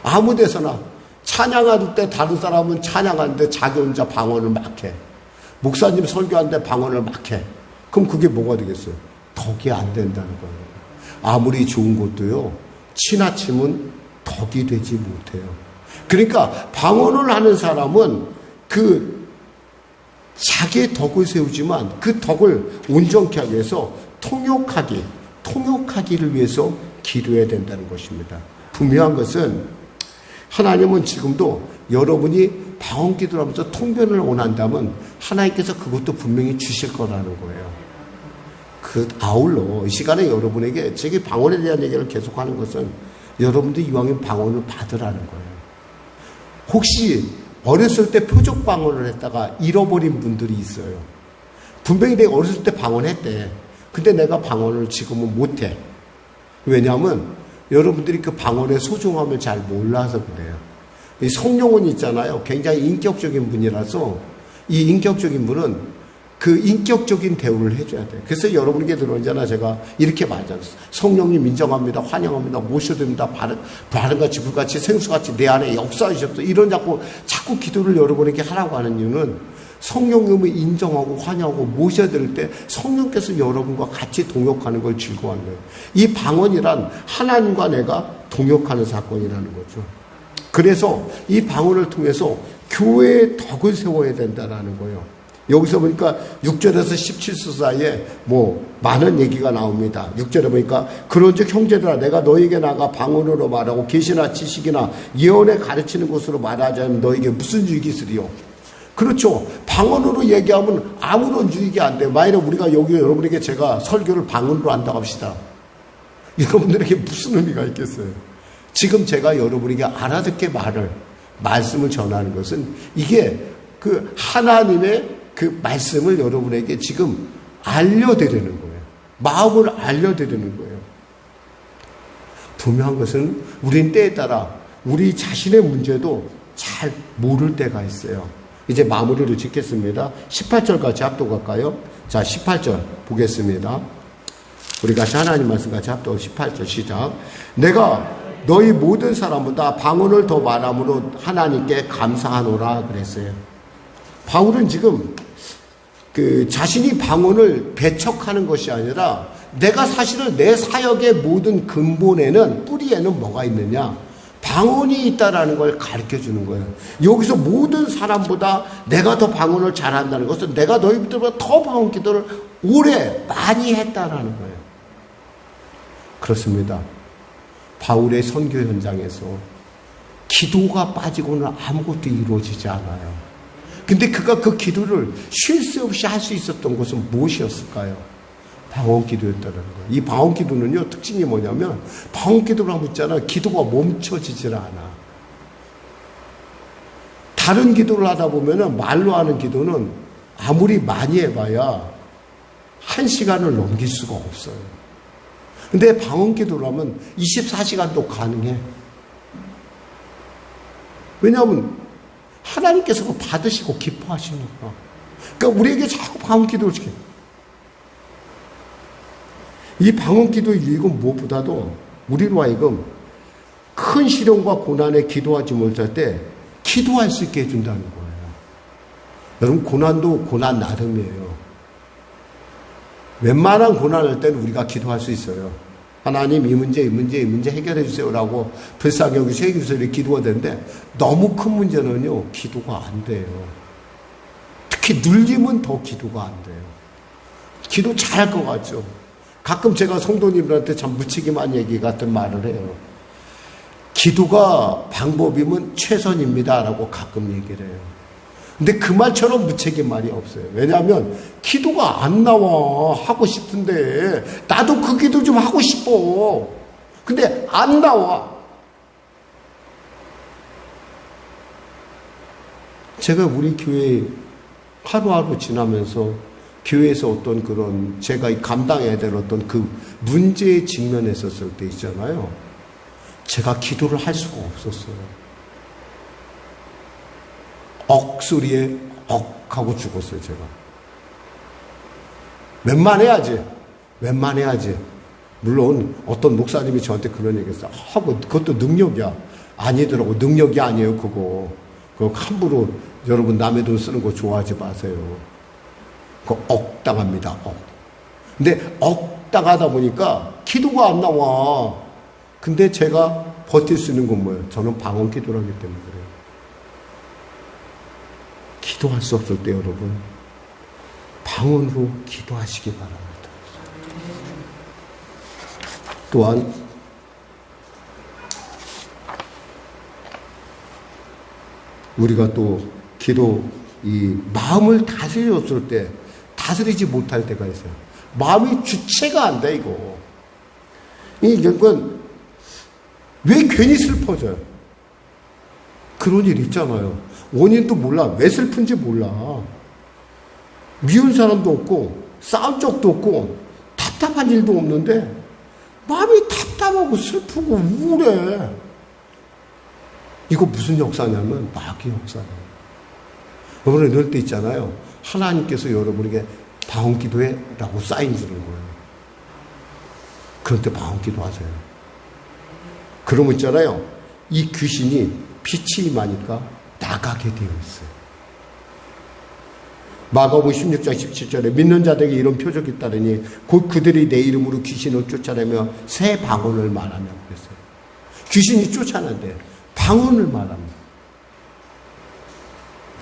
아무 데서나 찬양할 때 다른 사람은 찬양하는데 자기 혼자 방언을 막 해. 목사님 설교하는데 방언을 막 해. 그럼 그게 뭐가 되겠어요? 덕이 안 된다는 거예요. 아무리 좋은 것도요, 지나치면 덕이 되지 못해요. 그러니까 방언을 하는 사람은 그 자기의 덕을 세우지만 그 덕을 온전케 하기 위해서 통역하기를 위해서 기도해야 된다는 것입니다. 분명한 것은 하나님은 지금도 여러분이 방언 기도를 하면서 통변을 원한다면 하나님께서 그것도 분명히 주실 거라는 거예요. 그 아울러 이 시간에 여러분에게 제게 방언에 대한 얘기를 계속하는 것은 여러분도 이왕이면 방언을 받으라는 거예요. 혹시 어렸을 때 표적 방언을 했다가 잃어버린 분들이 있어요. 분명히 내가 어렸을 때 방언했대. 근데 내가 방언을 지금은 못해. 왜냐하면 여러분들이 그 방언의 소중함을 잘 몰라서 그래요. 이 성령은 있잖아요. 굉장히 인격적인 분이라서 이 인격적인 분은 그 인격적인 대우를 해줘야 돼요. 그래서 여러분에게 들어오잖아. 제가 이렇게 말하잖아요. 성령님 인정합니다. 환영합니다. 모셔드립니다. 바람같이 불같이 생수같이 내 안에 역사하셨어. 이런 자꾸 기도를 여러분에게 하라고 하는 이유는 성령님을 인정하고 환영하고 모셔드릴 때 성령께서 여러분과 같이 동역하는 걸 즐거워하는 거예요. 이 방언이란 하나님과 내가 동역하는 사건이라는 거죠. 그래서 이 방언을 통해서 교회의 덕을 세워야 된다는 거예요. 여기서 보니까 6절에서 17절 사이에 많은 얘기가 나옵니다. 6절에 보니까 그런즉 형제들아 내가 너에게 나가 방언으로 말하고 계시나 지식이나 예언에 가르치는 것으로 말하지 않으면 너에게 무슨 유익이 있으리요. 그렇죠. 방언으로 얘기하면 아무런 유익이 안 돼요. 만약에 우리가 여기 여러분에게 제가 설교를 방언으로 한다고 합시다. 여러분들에게 무슨 의미가 있겠어요? 지금 제가 여러분에게 알아듣게 말씀을 전하는 것은 이게 그 하나님의 그 말씀을 여러분에게 지금 알려드리는 거예요. 마음을 알려드리는 거예요. 분명한 것은 우린 때에 따라 우리 자신의 문제도 잘 모를 때가 있어요. 이제 마무리를 짓겠습니다. 18절 같이 합독할까요? 자, 18절 보겠습니다. 우리 같이 하나님 말씀 같이 합독 18절 시작. 내가 너희 모든 사람보다 방언을 더 말함으로 하나님께 감사하노라 그랬어요. 바울은 지금 자신이 방언을 배척하는 것이 아니라 내가 사실은 내 사역의 모든 근본에는 뿌리에는 뭐가 있느냐? 방언이 있다라는 걸 가르쳐 주는 거예요. 여기서 모든 사람보다 내가 더 방언을 잘한다는 것은 내가 너희들보다 더 방언 기도를 오래 많이 했다라는 거예요. 그렇습니다. 바울의 선교 현장에서 기도가 빠지고는 아무것도 이루어지지 않아요. 근데 그가 그 기도를 쉴 새 없이 할 수 있었던 것은 무엇이었을까요? 방언 기도였다는 거예요. 이 방언 기도는요, 특징이 뭐냐면, 방언 기도를 하면 있잖아요. 기도가 멈춰지질 않아. 다른 기도를 하다 보면은, 말로 하는 기도는 아무리 많이 해봐야 1시간을 넘길 수가 없어요. 근데 방언 기도를 하면 24시간도 가능해. 왜냐하면 하나님께서 받으시고 기뻐하시니까. 그러니까 우리에게 자꾸 방언 기도를 시켜요. 이 방언 기도의 유익은 무엇보다도 우리로 하여금 큰 시련과 고난에 기도하지 못할 때 기도할 수 있게 해준다는 거예요. 여러분, 고난도 고난 나름이에요. 웬만한 고난할 때는 우리가 기도할 수 있어요. 하나님, 이 문제 해결해 주세요라고 불쌍히 여기서 해결해 주세요 기도가 되는데, 너무 큰 문제는요, 기도가 안 돼요. 특히 눌림은 더 기도가 안 돼요. 기도 잘할 것 같죠? 가끔 제가 성도님들한테 참 무책임한 얘기 같은 말을 해요. 기도가 방법이면 최선입니다라고 가끔 얘기를 해요. 근데 그 말처럼 무책임 말이 없어요. 왜냐하면 기도가 안 나와. 하고 싶은데 나도 그 기도 좀 하고 싶어. 근데 안 나와. 제가 우리 교회 하루하루 지나면서 교회에서 어떤 그런 제가 감당해야 될 어떤 그 문제에 직면했었을 때 있잖아요. 제가 기도를 할 수가 없었어요. 억소리에 억하고 죽었어요, 제가. 웬만해야지. 물론 어떤 목사님이 저한테 그런 얘기 했어요. 뭐 그것도 능력이야. 아니더라고. 능력이 아니에요, 그거. 그거 함부로 여러분 남의 돈 쓰는 거 좋아하지 마세요. 그거 억당합니다, 억. 근데 억당하다 보니까 기도가 안 나와. 근데 제가 버틸 수 있는 건 뭐예요? 저는 방언 기도를 하기 때문에 그래요. 기도할 수 없을 때 여러분, 방언으로 기도하시기 바랍니다. 또한 우리가 또 기도, 이 마음을 다스렸을 때 다스리지 못할 때가 있어요. 마음이 주체가 안 돼, 이거. 이 결국은 왜 괜히 슬퍼져요? 그런 일 있잖아요. 원인도 몰라. 왜 슬픈지 몰라. 미운 사람도 없고 싸운 적도 없고 답답한 일도 없는데 마음이 답답하고 슬프고 우울해. 이거 무슨 역사냐면 마귀의 역사예요. 여러분, 이럴 때 있잖아요. 하나님께서 여러분에게 방언 기도해 라고 사인 주는 거예요. 그럴 때 방언 기도하세요. 그러면 있잖아요. 이 귀신이 빛이 임하니까 나가게 되어 있어요. 마가복음 16장 17절에 믿는 자들에게 이런 표적이 있다더니 곧 그들이 내 이름으로 귀신을 쫓아내며 새 방언을 말하며 그랬어요. 귀신이 쫓아낸대. 방언을 말합니다.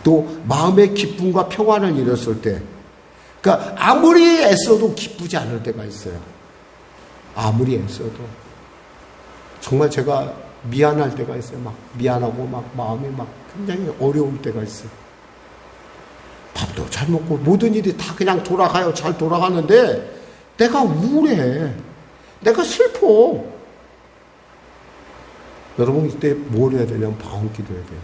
또 마음의 기쁨과 평안을 잃었을 때, 그러니까 아무리 애써도 기쁘지 않을 때가 있어요. 아무리 애써도. 정말 제가 미안할 때가 있어요. 막 미안하고 막 마음이 막 굉장히 어려울 때가 있어요. 밥도 잘 먹고 모든 일이 다 그냥 돌아가요. 잘 돌아가는데 내가 우울해. 내가 슬퍼. 여러분, 이때 뭘 해야 되냐면 방언 기도해야 돼요.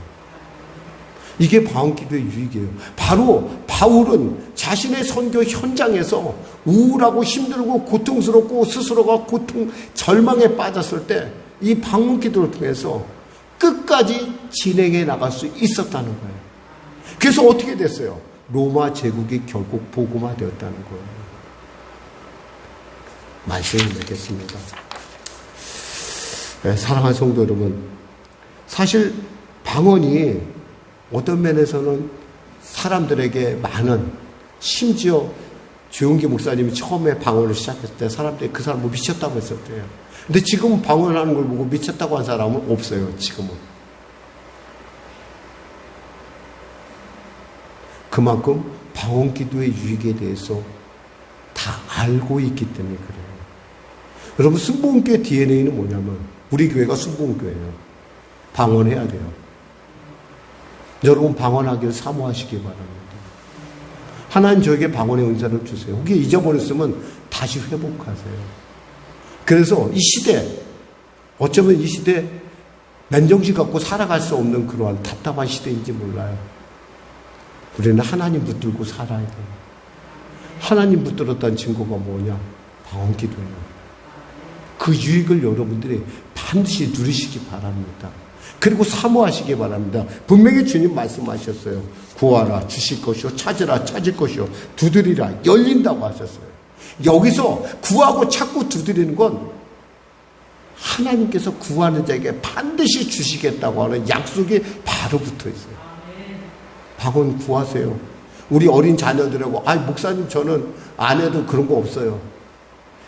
이게 방언 기도의 유익이에요. 바로 바울은 자신의 선교 현장에서 우울하고 힘들고 고통스럽고 스스로가 절망에 빠졌을 때 이 방언 기도를 통해서 끝까지 진행해 나갈 수 있었다는 거예요. 그래서 어떻게 됐어요? 로마 제국이 결국 복음화되었다는 거예요. 말씀을 맺겠습니다. 네, 사랑하는 성도 여러분, 사실 방언이 어떤 면에서는 사람들에게 많은, 심지어 주용기 목사님이 처음에 방언을 시작했을 때 사람들이 그 사람을 미쳤다고 했었대요. 근데 지금은 방언하는 걸 보고 미쳤다고 한 사람은 없어요. 지금은. 그만큼 방언 기도의 유익에 대해서 다 알고 있기 때문에 그래요. 여러분, 순복음교회 DNA는 뭐냐면 우리 교회가 순복음교회예요. 방언해야 돼요. 여러분, 방언하기를 사모하시기 바랍니다. 하나님 저에게 방언의 은사를 주세요. 혹시 잊어버렸으면 다시 회복하세요. 그래서 이 시대, 어쩌면 이 시대 맨정신 갖고 살아갈 수 없는 그러한 답답한 시대인지 몰라요. 우리는 하나님 붙들고 살아야 돼요. 하나님 붙들었다는 증거가 뭐냐? 방언 기도예요. 그 그 유익을 여러분들이 반드시 누리시기 바랍니다. 그리고 사모하시기 바랍니다. 분명히 주님 말씀하셨어요. 구하라 주실 것이요, 찾으라 찾을 것이요, 두드리라 열린다고 하셨어요. 여기서 구하고 찾고 두드리는 건 하나님께서 구하는 자에게 반드시 주시겠다고 하는 약속이 바로 붙어 있어요. 방언 구하세요. 우리 어린 자녀들하고, 목사님 저는 안 해도 그런 거 없어요.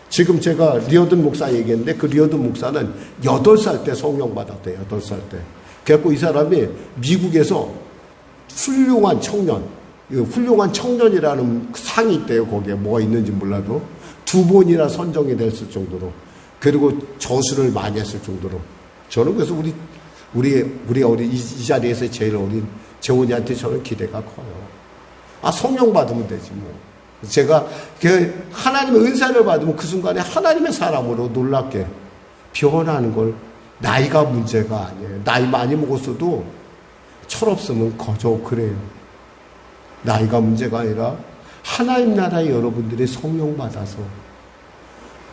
지금 제가 리어든 목사 얘기했는데, 그 리어든 목사는 8살 때 성령 받았대요. 8살 때. 그래갖고 이 사람이 미국에서 훌륭한 청년이라는 상이 있대요. 거기에 뭐가 있는지 몰라도 2번이나 선정이 됐을 정도로, 그리고 저수를 많이 했을 정도로. 저는 그래서 우리 어린 이 자리에서 제일 어린 재원이한테 저는 기대가 커요. 성령 받으면 되지 뭐. 제가 그 하나님의 은사를 받으면 그 순간에 하나님의 사람으로 놀랍게 변하는 걸, 나이가 문제가 아니에요. 나이 많이 먹었어도 철없으면 거저 그래요. 나이가 문제가 아니라 하나님 나라에 여러분들이 성령 받아서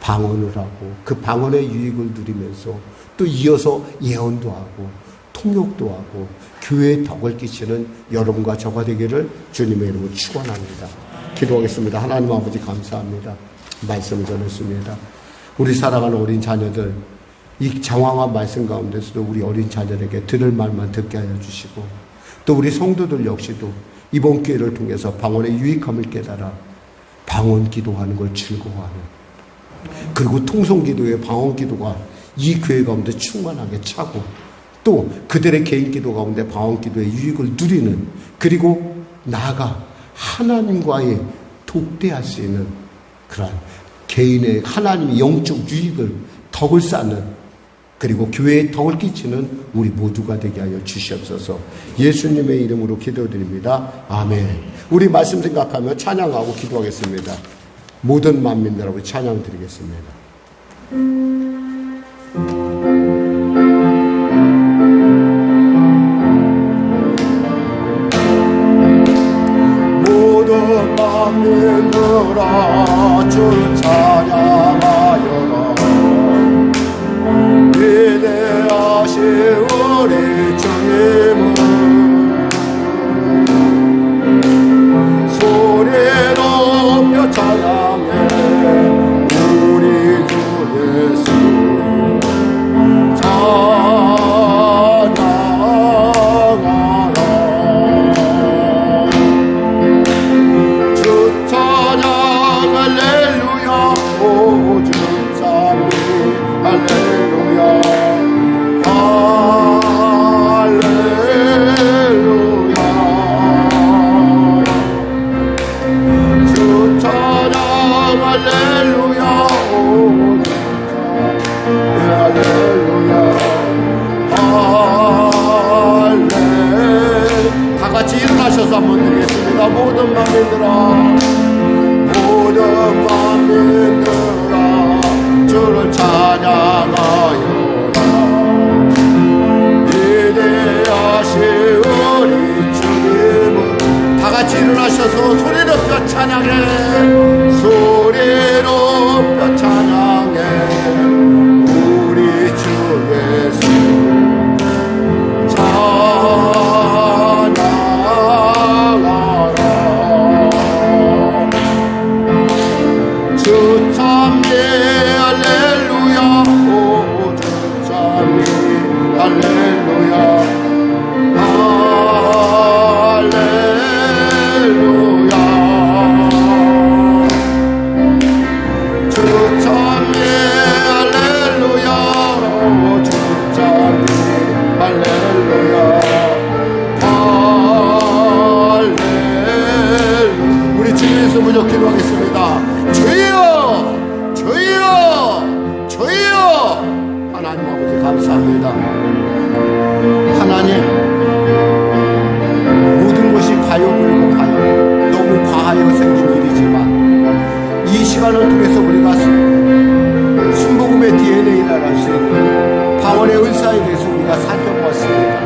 방언을 하고 그 방언의 유익을 누리면서 또 이어서 예언도 하고 통역도 하고 교회에 덕을 끼치는 여러분과 저가 되기를 주님의 이름으로 축원합니다. 기도하겠습니다. 하나님 아버지 감사합니다. 말씀을 전했습니다. 우리 사랑하는 어린 자녀들, 이 장황한 말씀 가운데서도 우리 어린 자녀에게 들을 말만 듣게 하여 주시고, 또 우리 성도들 역시도 이번 기회를 통해서 방언의 유익함을 깨달아 방언 기도하는 걸 즐거워하는, 그리고 통성기도의 방언 기도가 이 교회 가운데 충만하게 차고, 또 그들의 개인 기도 가운데 방언 기도의 유익을 누리는, 그리고 나아가 하나님과의 독대할 수 있는 그런 개인의 하나님의 영적 유익을, 덕을 쌓는, 그리고 교회에 덕을 끼치는 우리 모두가 되게 하여 주시옵소서. 예수님의 이름으로 기도드립니다. 아멘. 우리 말씀 생각하며 찬양하고 기도하겠습니다. 모든 만민들하고 찬양 드리겠습니다. 모든 만민들아 주를 찬양하여라. 위대하신 우리 주님은 소리 높여 찬양해. 우리 주 예수 찬양하라. 주 찬양 할렐루야. 오 주 찬양 할렐루야. 할렐루야. 주 찬양 할렐루야. 오 할렐루야. 할렐. 다 같이 일어나셔서 한번 드리겠습니다. 모든 만민들아, 모든 만민들아 주를 찬양하여라. 위대하신 우리 주님은, 다 같이 일어나셔서 소리 높여 찬양해. 소리 높여 찬양해. 우리 주 예수 찬양하라. 주 찬미 할렐루야. 오 주 찬미 할렐루야. 할렐루야. 주 찬미 할렐루야. 오 주 찬미 할렐루야. 할렐루야. 우리 주 예수 무적 기도하겠습니다. 주여 주여 주여. 하나님 아버지 감사합니다. 하나님, 모든 것이 가요 불고 가요, 너무 과하여 생긴 일이지만 이 시간을 통해서 우리가 순복음의 DNA를 알 수 있는 방언의 은사에 대해서 우리가 살펴보았습니다.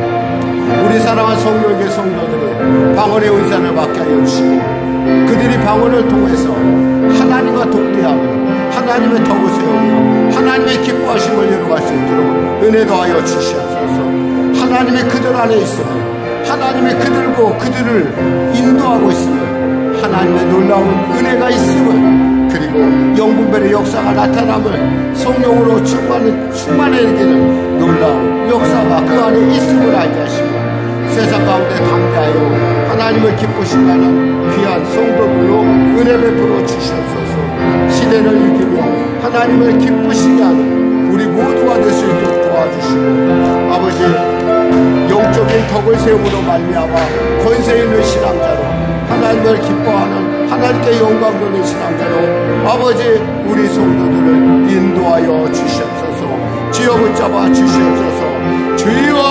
우리 사랑한 성령의 성도들은 방언의 은사를 받게 하여 주시고, 그들이 방언을 통해서 하나님과 독대하며 하나님의 덕을 세우며 하나님의 기뻐하심을 열어갈 수 있도록 은혜 더하여 주시옵소서. 하나님의 그들 안에 있음을, 하나님의 그들을 인도하고 있음을, 하나님의 놀라운 은혜가 있음을, 그리고 영분별의 역사가 나타남을, 성령으로 충만해지는 놀라운 역사가 그 안에 있음을 알게 하시고, 세상 가운데 담대하여 하나님을 기쁘시게 하는 귀한 성도들로 은혜 베풀어 주시옵소서. 시대를 이기며 하나님을 기쁘시게 하는 우리 모두가 될 수 있도록 도와주시고, 아버지 영적인 덕을 세움으로 말미암아 권세 있는 신앙자로, 하나님을 기뻐하는 하나님께 영광 돌리는 신앙자로 아버지 우리 성도들을 인도하여 주시옵소서. 주여 붙잡아 주시옵소서. 주여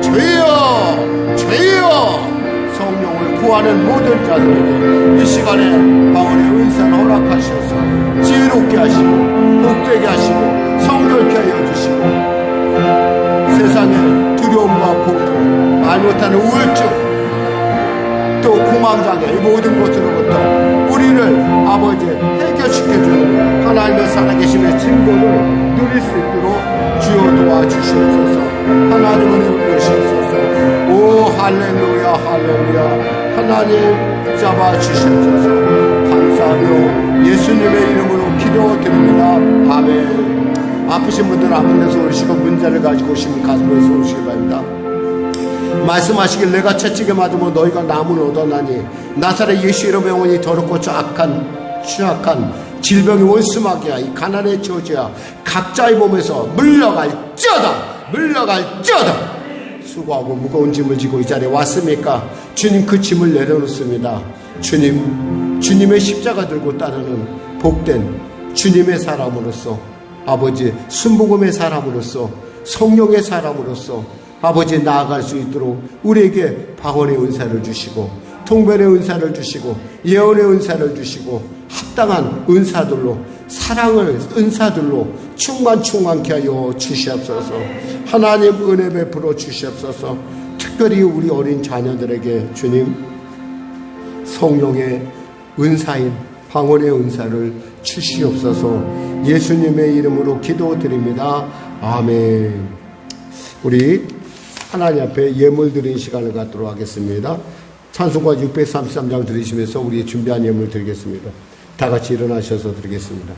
주여 주여. 성령을 구하는 모든 자들에게 이 시간에 방언의 은사를 허락하셔서 지혜롭게 하시고 복되게 하시고 성결케 하여 주시고, 세상의 두려움과 공포, 말 못하는 우울증, 또 공황장애, 이 모든 것으로부터 우리를 아버지 해결시켜주는 하나님의 살아계심의 증거를 누릴 수 있도록 주여 도와주시옵소서. 하나님은 해주시옵소서. 오 할렐루야 할렐루야. 하나님 잡아주시옵소서. 감사하며 예수님의 이름으로 기도드립니다. 아멘. 아프신 분들은 아픈 데서 오시고 문제를 가지고 오시면 가슴에서 오시기 바랍니다. 말씀하시길 내가 채찍에 맞으면 너희가 남을 얻어나니 나사렛 예수 이름의 영혼이 더럽고 취약한 질병이 원수막이야, 이 가난의 저주야, 각자의 몸에서 물러갈지어다. 수고하고 무거운 짐을 지고 이 자리에 왔습니까? 주님 그 짐을 내려놓습니다. 주님의 십자가 들고 따르는 복된 주님의 사람으로서, 아버지 순복음의 사람으로서, 성령의 사람으로서 아버지 나아갈 수 있도록 우리에게 방언의 은사를 주시고 통변의 은사를 주시고 예언의 은사를 주시고 합당한 은사들로, 사랑을 은사들로 충만케 하여 주시옵소서. 하나님 은혜 베풀어 주시옵소서. 특별히 우리 어린 자녀들에게 주님 성령의 은사인 방언의 은사를 주시옵소서. 예수님의 이름으로 기도드립니다. 아멘. 우리 하나님 앞에 예물 드리는 시간을 갖도록 하겠습니다. 찬송가 633장 들으시면서 우리 준비한 예물 드리겠습니다. 다 같이 일어나셔서 드리겠습니다.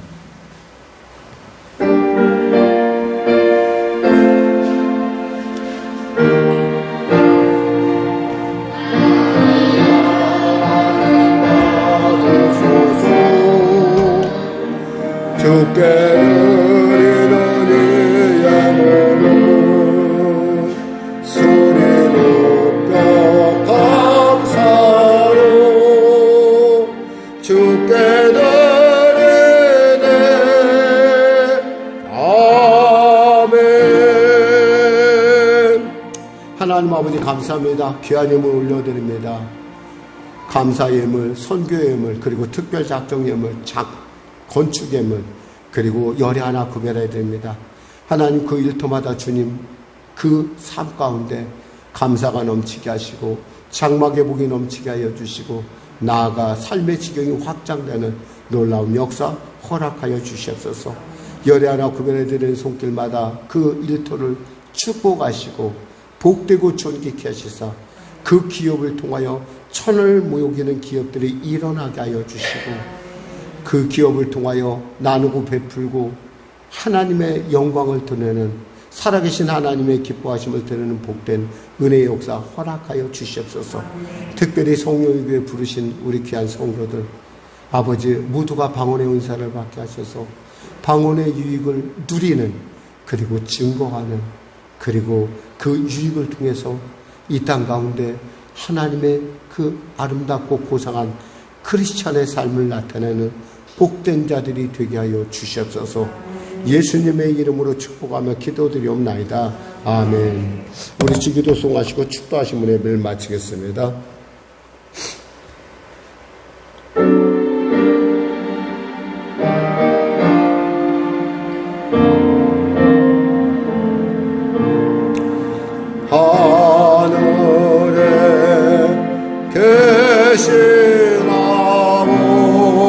하나님 아버지 감사합니다. 귀한 예물 올려드립니다. 감사 예물, 선교 예물, 그리고 특별 작정 예물, 건축 예물, 그리고 열애 하나 구별해 드립니다. 하나님 그 일터마다 주님 그 삶 가운데 감사가 넘치게 하시고 장막의 복이 넘치게 하여 주시고 나아가 삶의 지경이 확장되는 놀라운 역사 허락하여 주시옵소서. 열애 하나 구별해 드리는 손길마다 그 일터를 축복하시고 복되고 존귀케 하시사 그 기업을 통하여 천을 모욕이는 기업들이 일어나게 하여 주시고 그 기업을 통하여 나누고 베풀고 하나님의 영광을 드러내는 살아계신 하나님의 기뻐하심을 드러내는 복된 은혜의 역사 허락하여 주시옵소서. 특별히 성령의 교회 부르신 우리 귀한 성도들 아버지 모두가 방언의 은사를 받게 하셔서 방언의 유익을 누리는, 그리고 증거하는, 그리고 그 유익을 통해서 이 땅 가운데 하나님의 그 아름답고 고상한 크리스찬의 삶을 나타내는 복된 자들이 되게 하여 주시옵소서. 예수님의 이름으로 축복하며 기도드리옵나이다. 아멘. 우리 주기도 송하시고 축도하신 분의 예배를 마치겠습니다.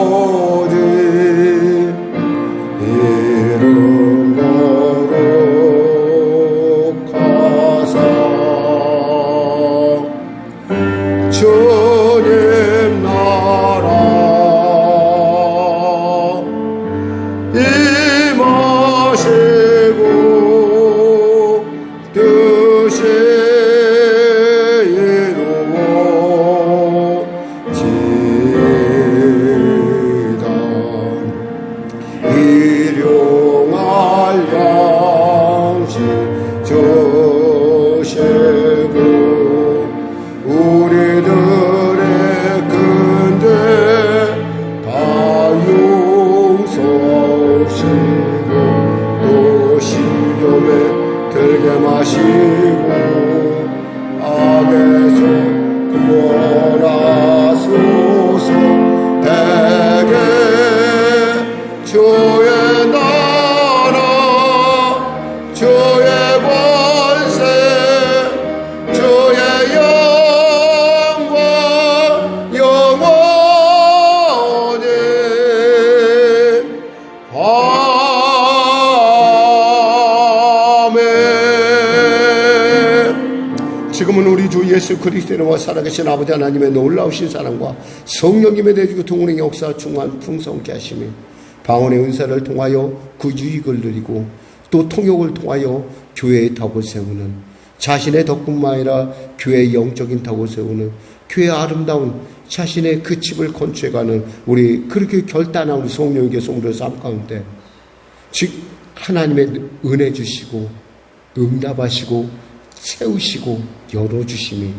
아버지 이름 악에서 구원하소서. 내게 주의 나라 주의 권세 주의 영광 영원히 아멘. 지금은 우리 주 예수 그리스도와 살아계신 아버지 하나님의 놀라우신 사랑과 성령님의 대주고 동운의 역사 충만 풍성케 하시며 방언의 은사를 통하여 그 유익을 누리고 또 통역을 통하여 교회의 덕을 세우는, 자신의 덕뿐만 아니라 교회의 영적인 덕을 세우는, 교회의 아름다운 자신의 그 집을 건축해가는 우리 그렇게 결단한 우리 성령에게 성도의 삶 가운데 즉 하나님의 은혜 주시고 응답하시고 세우시고 열어주심이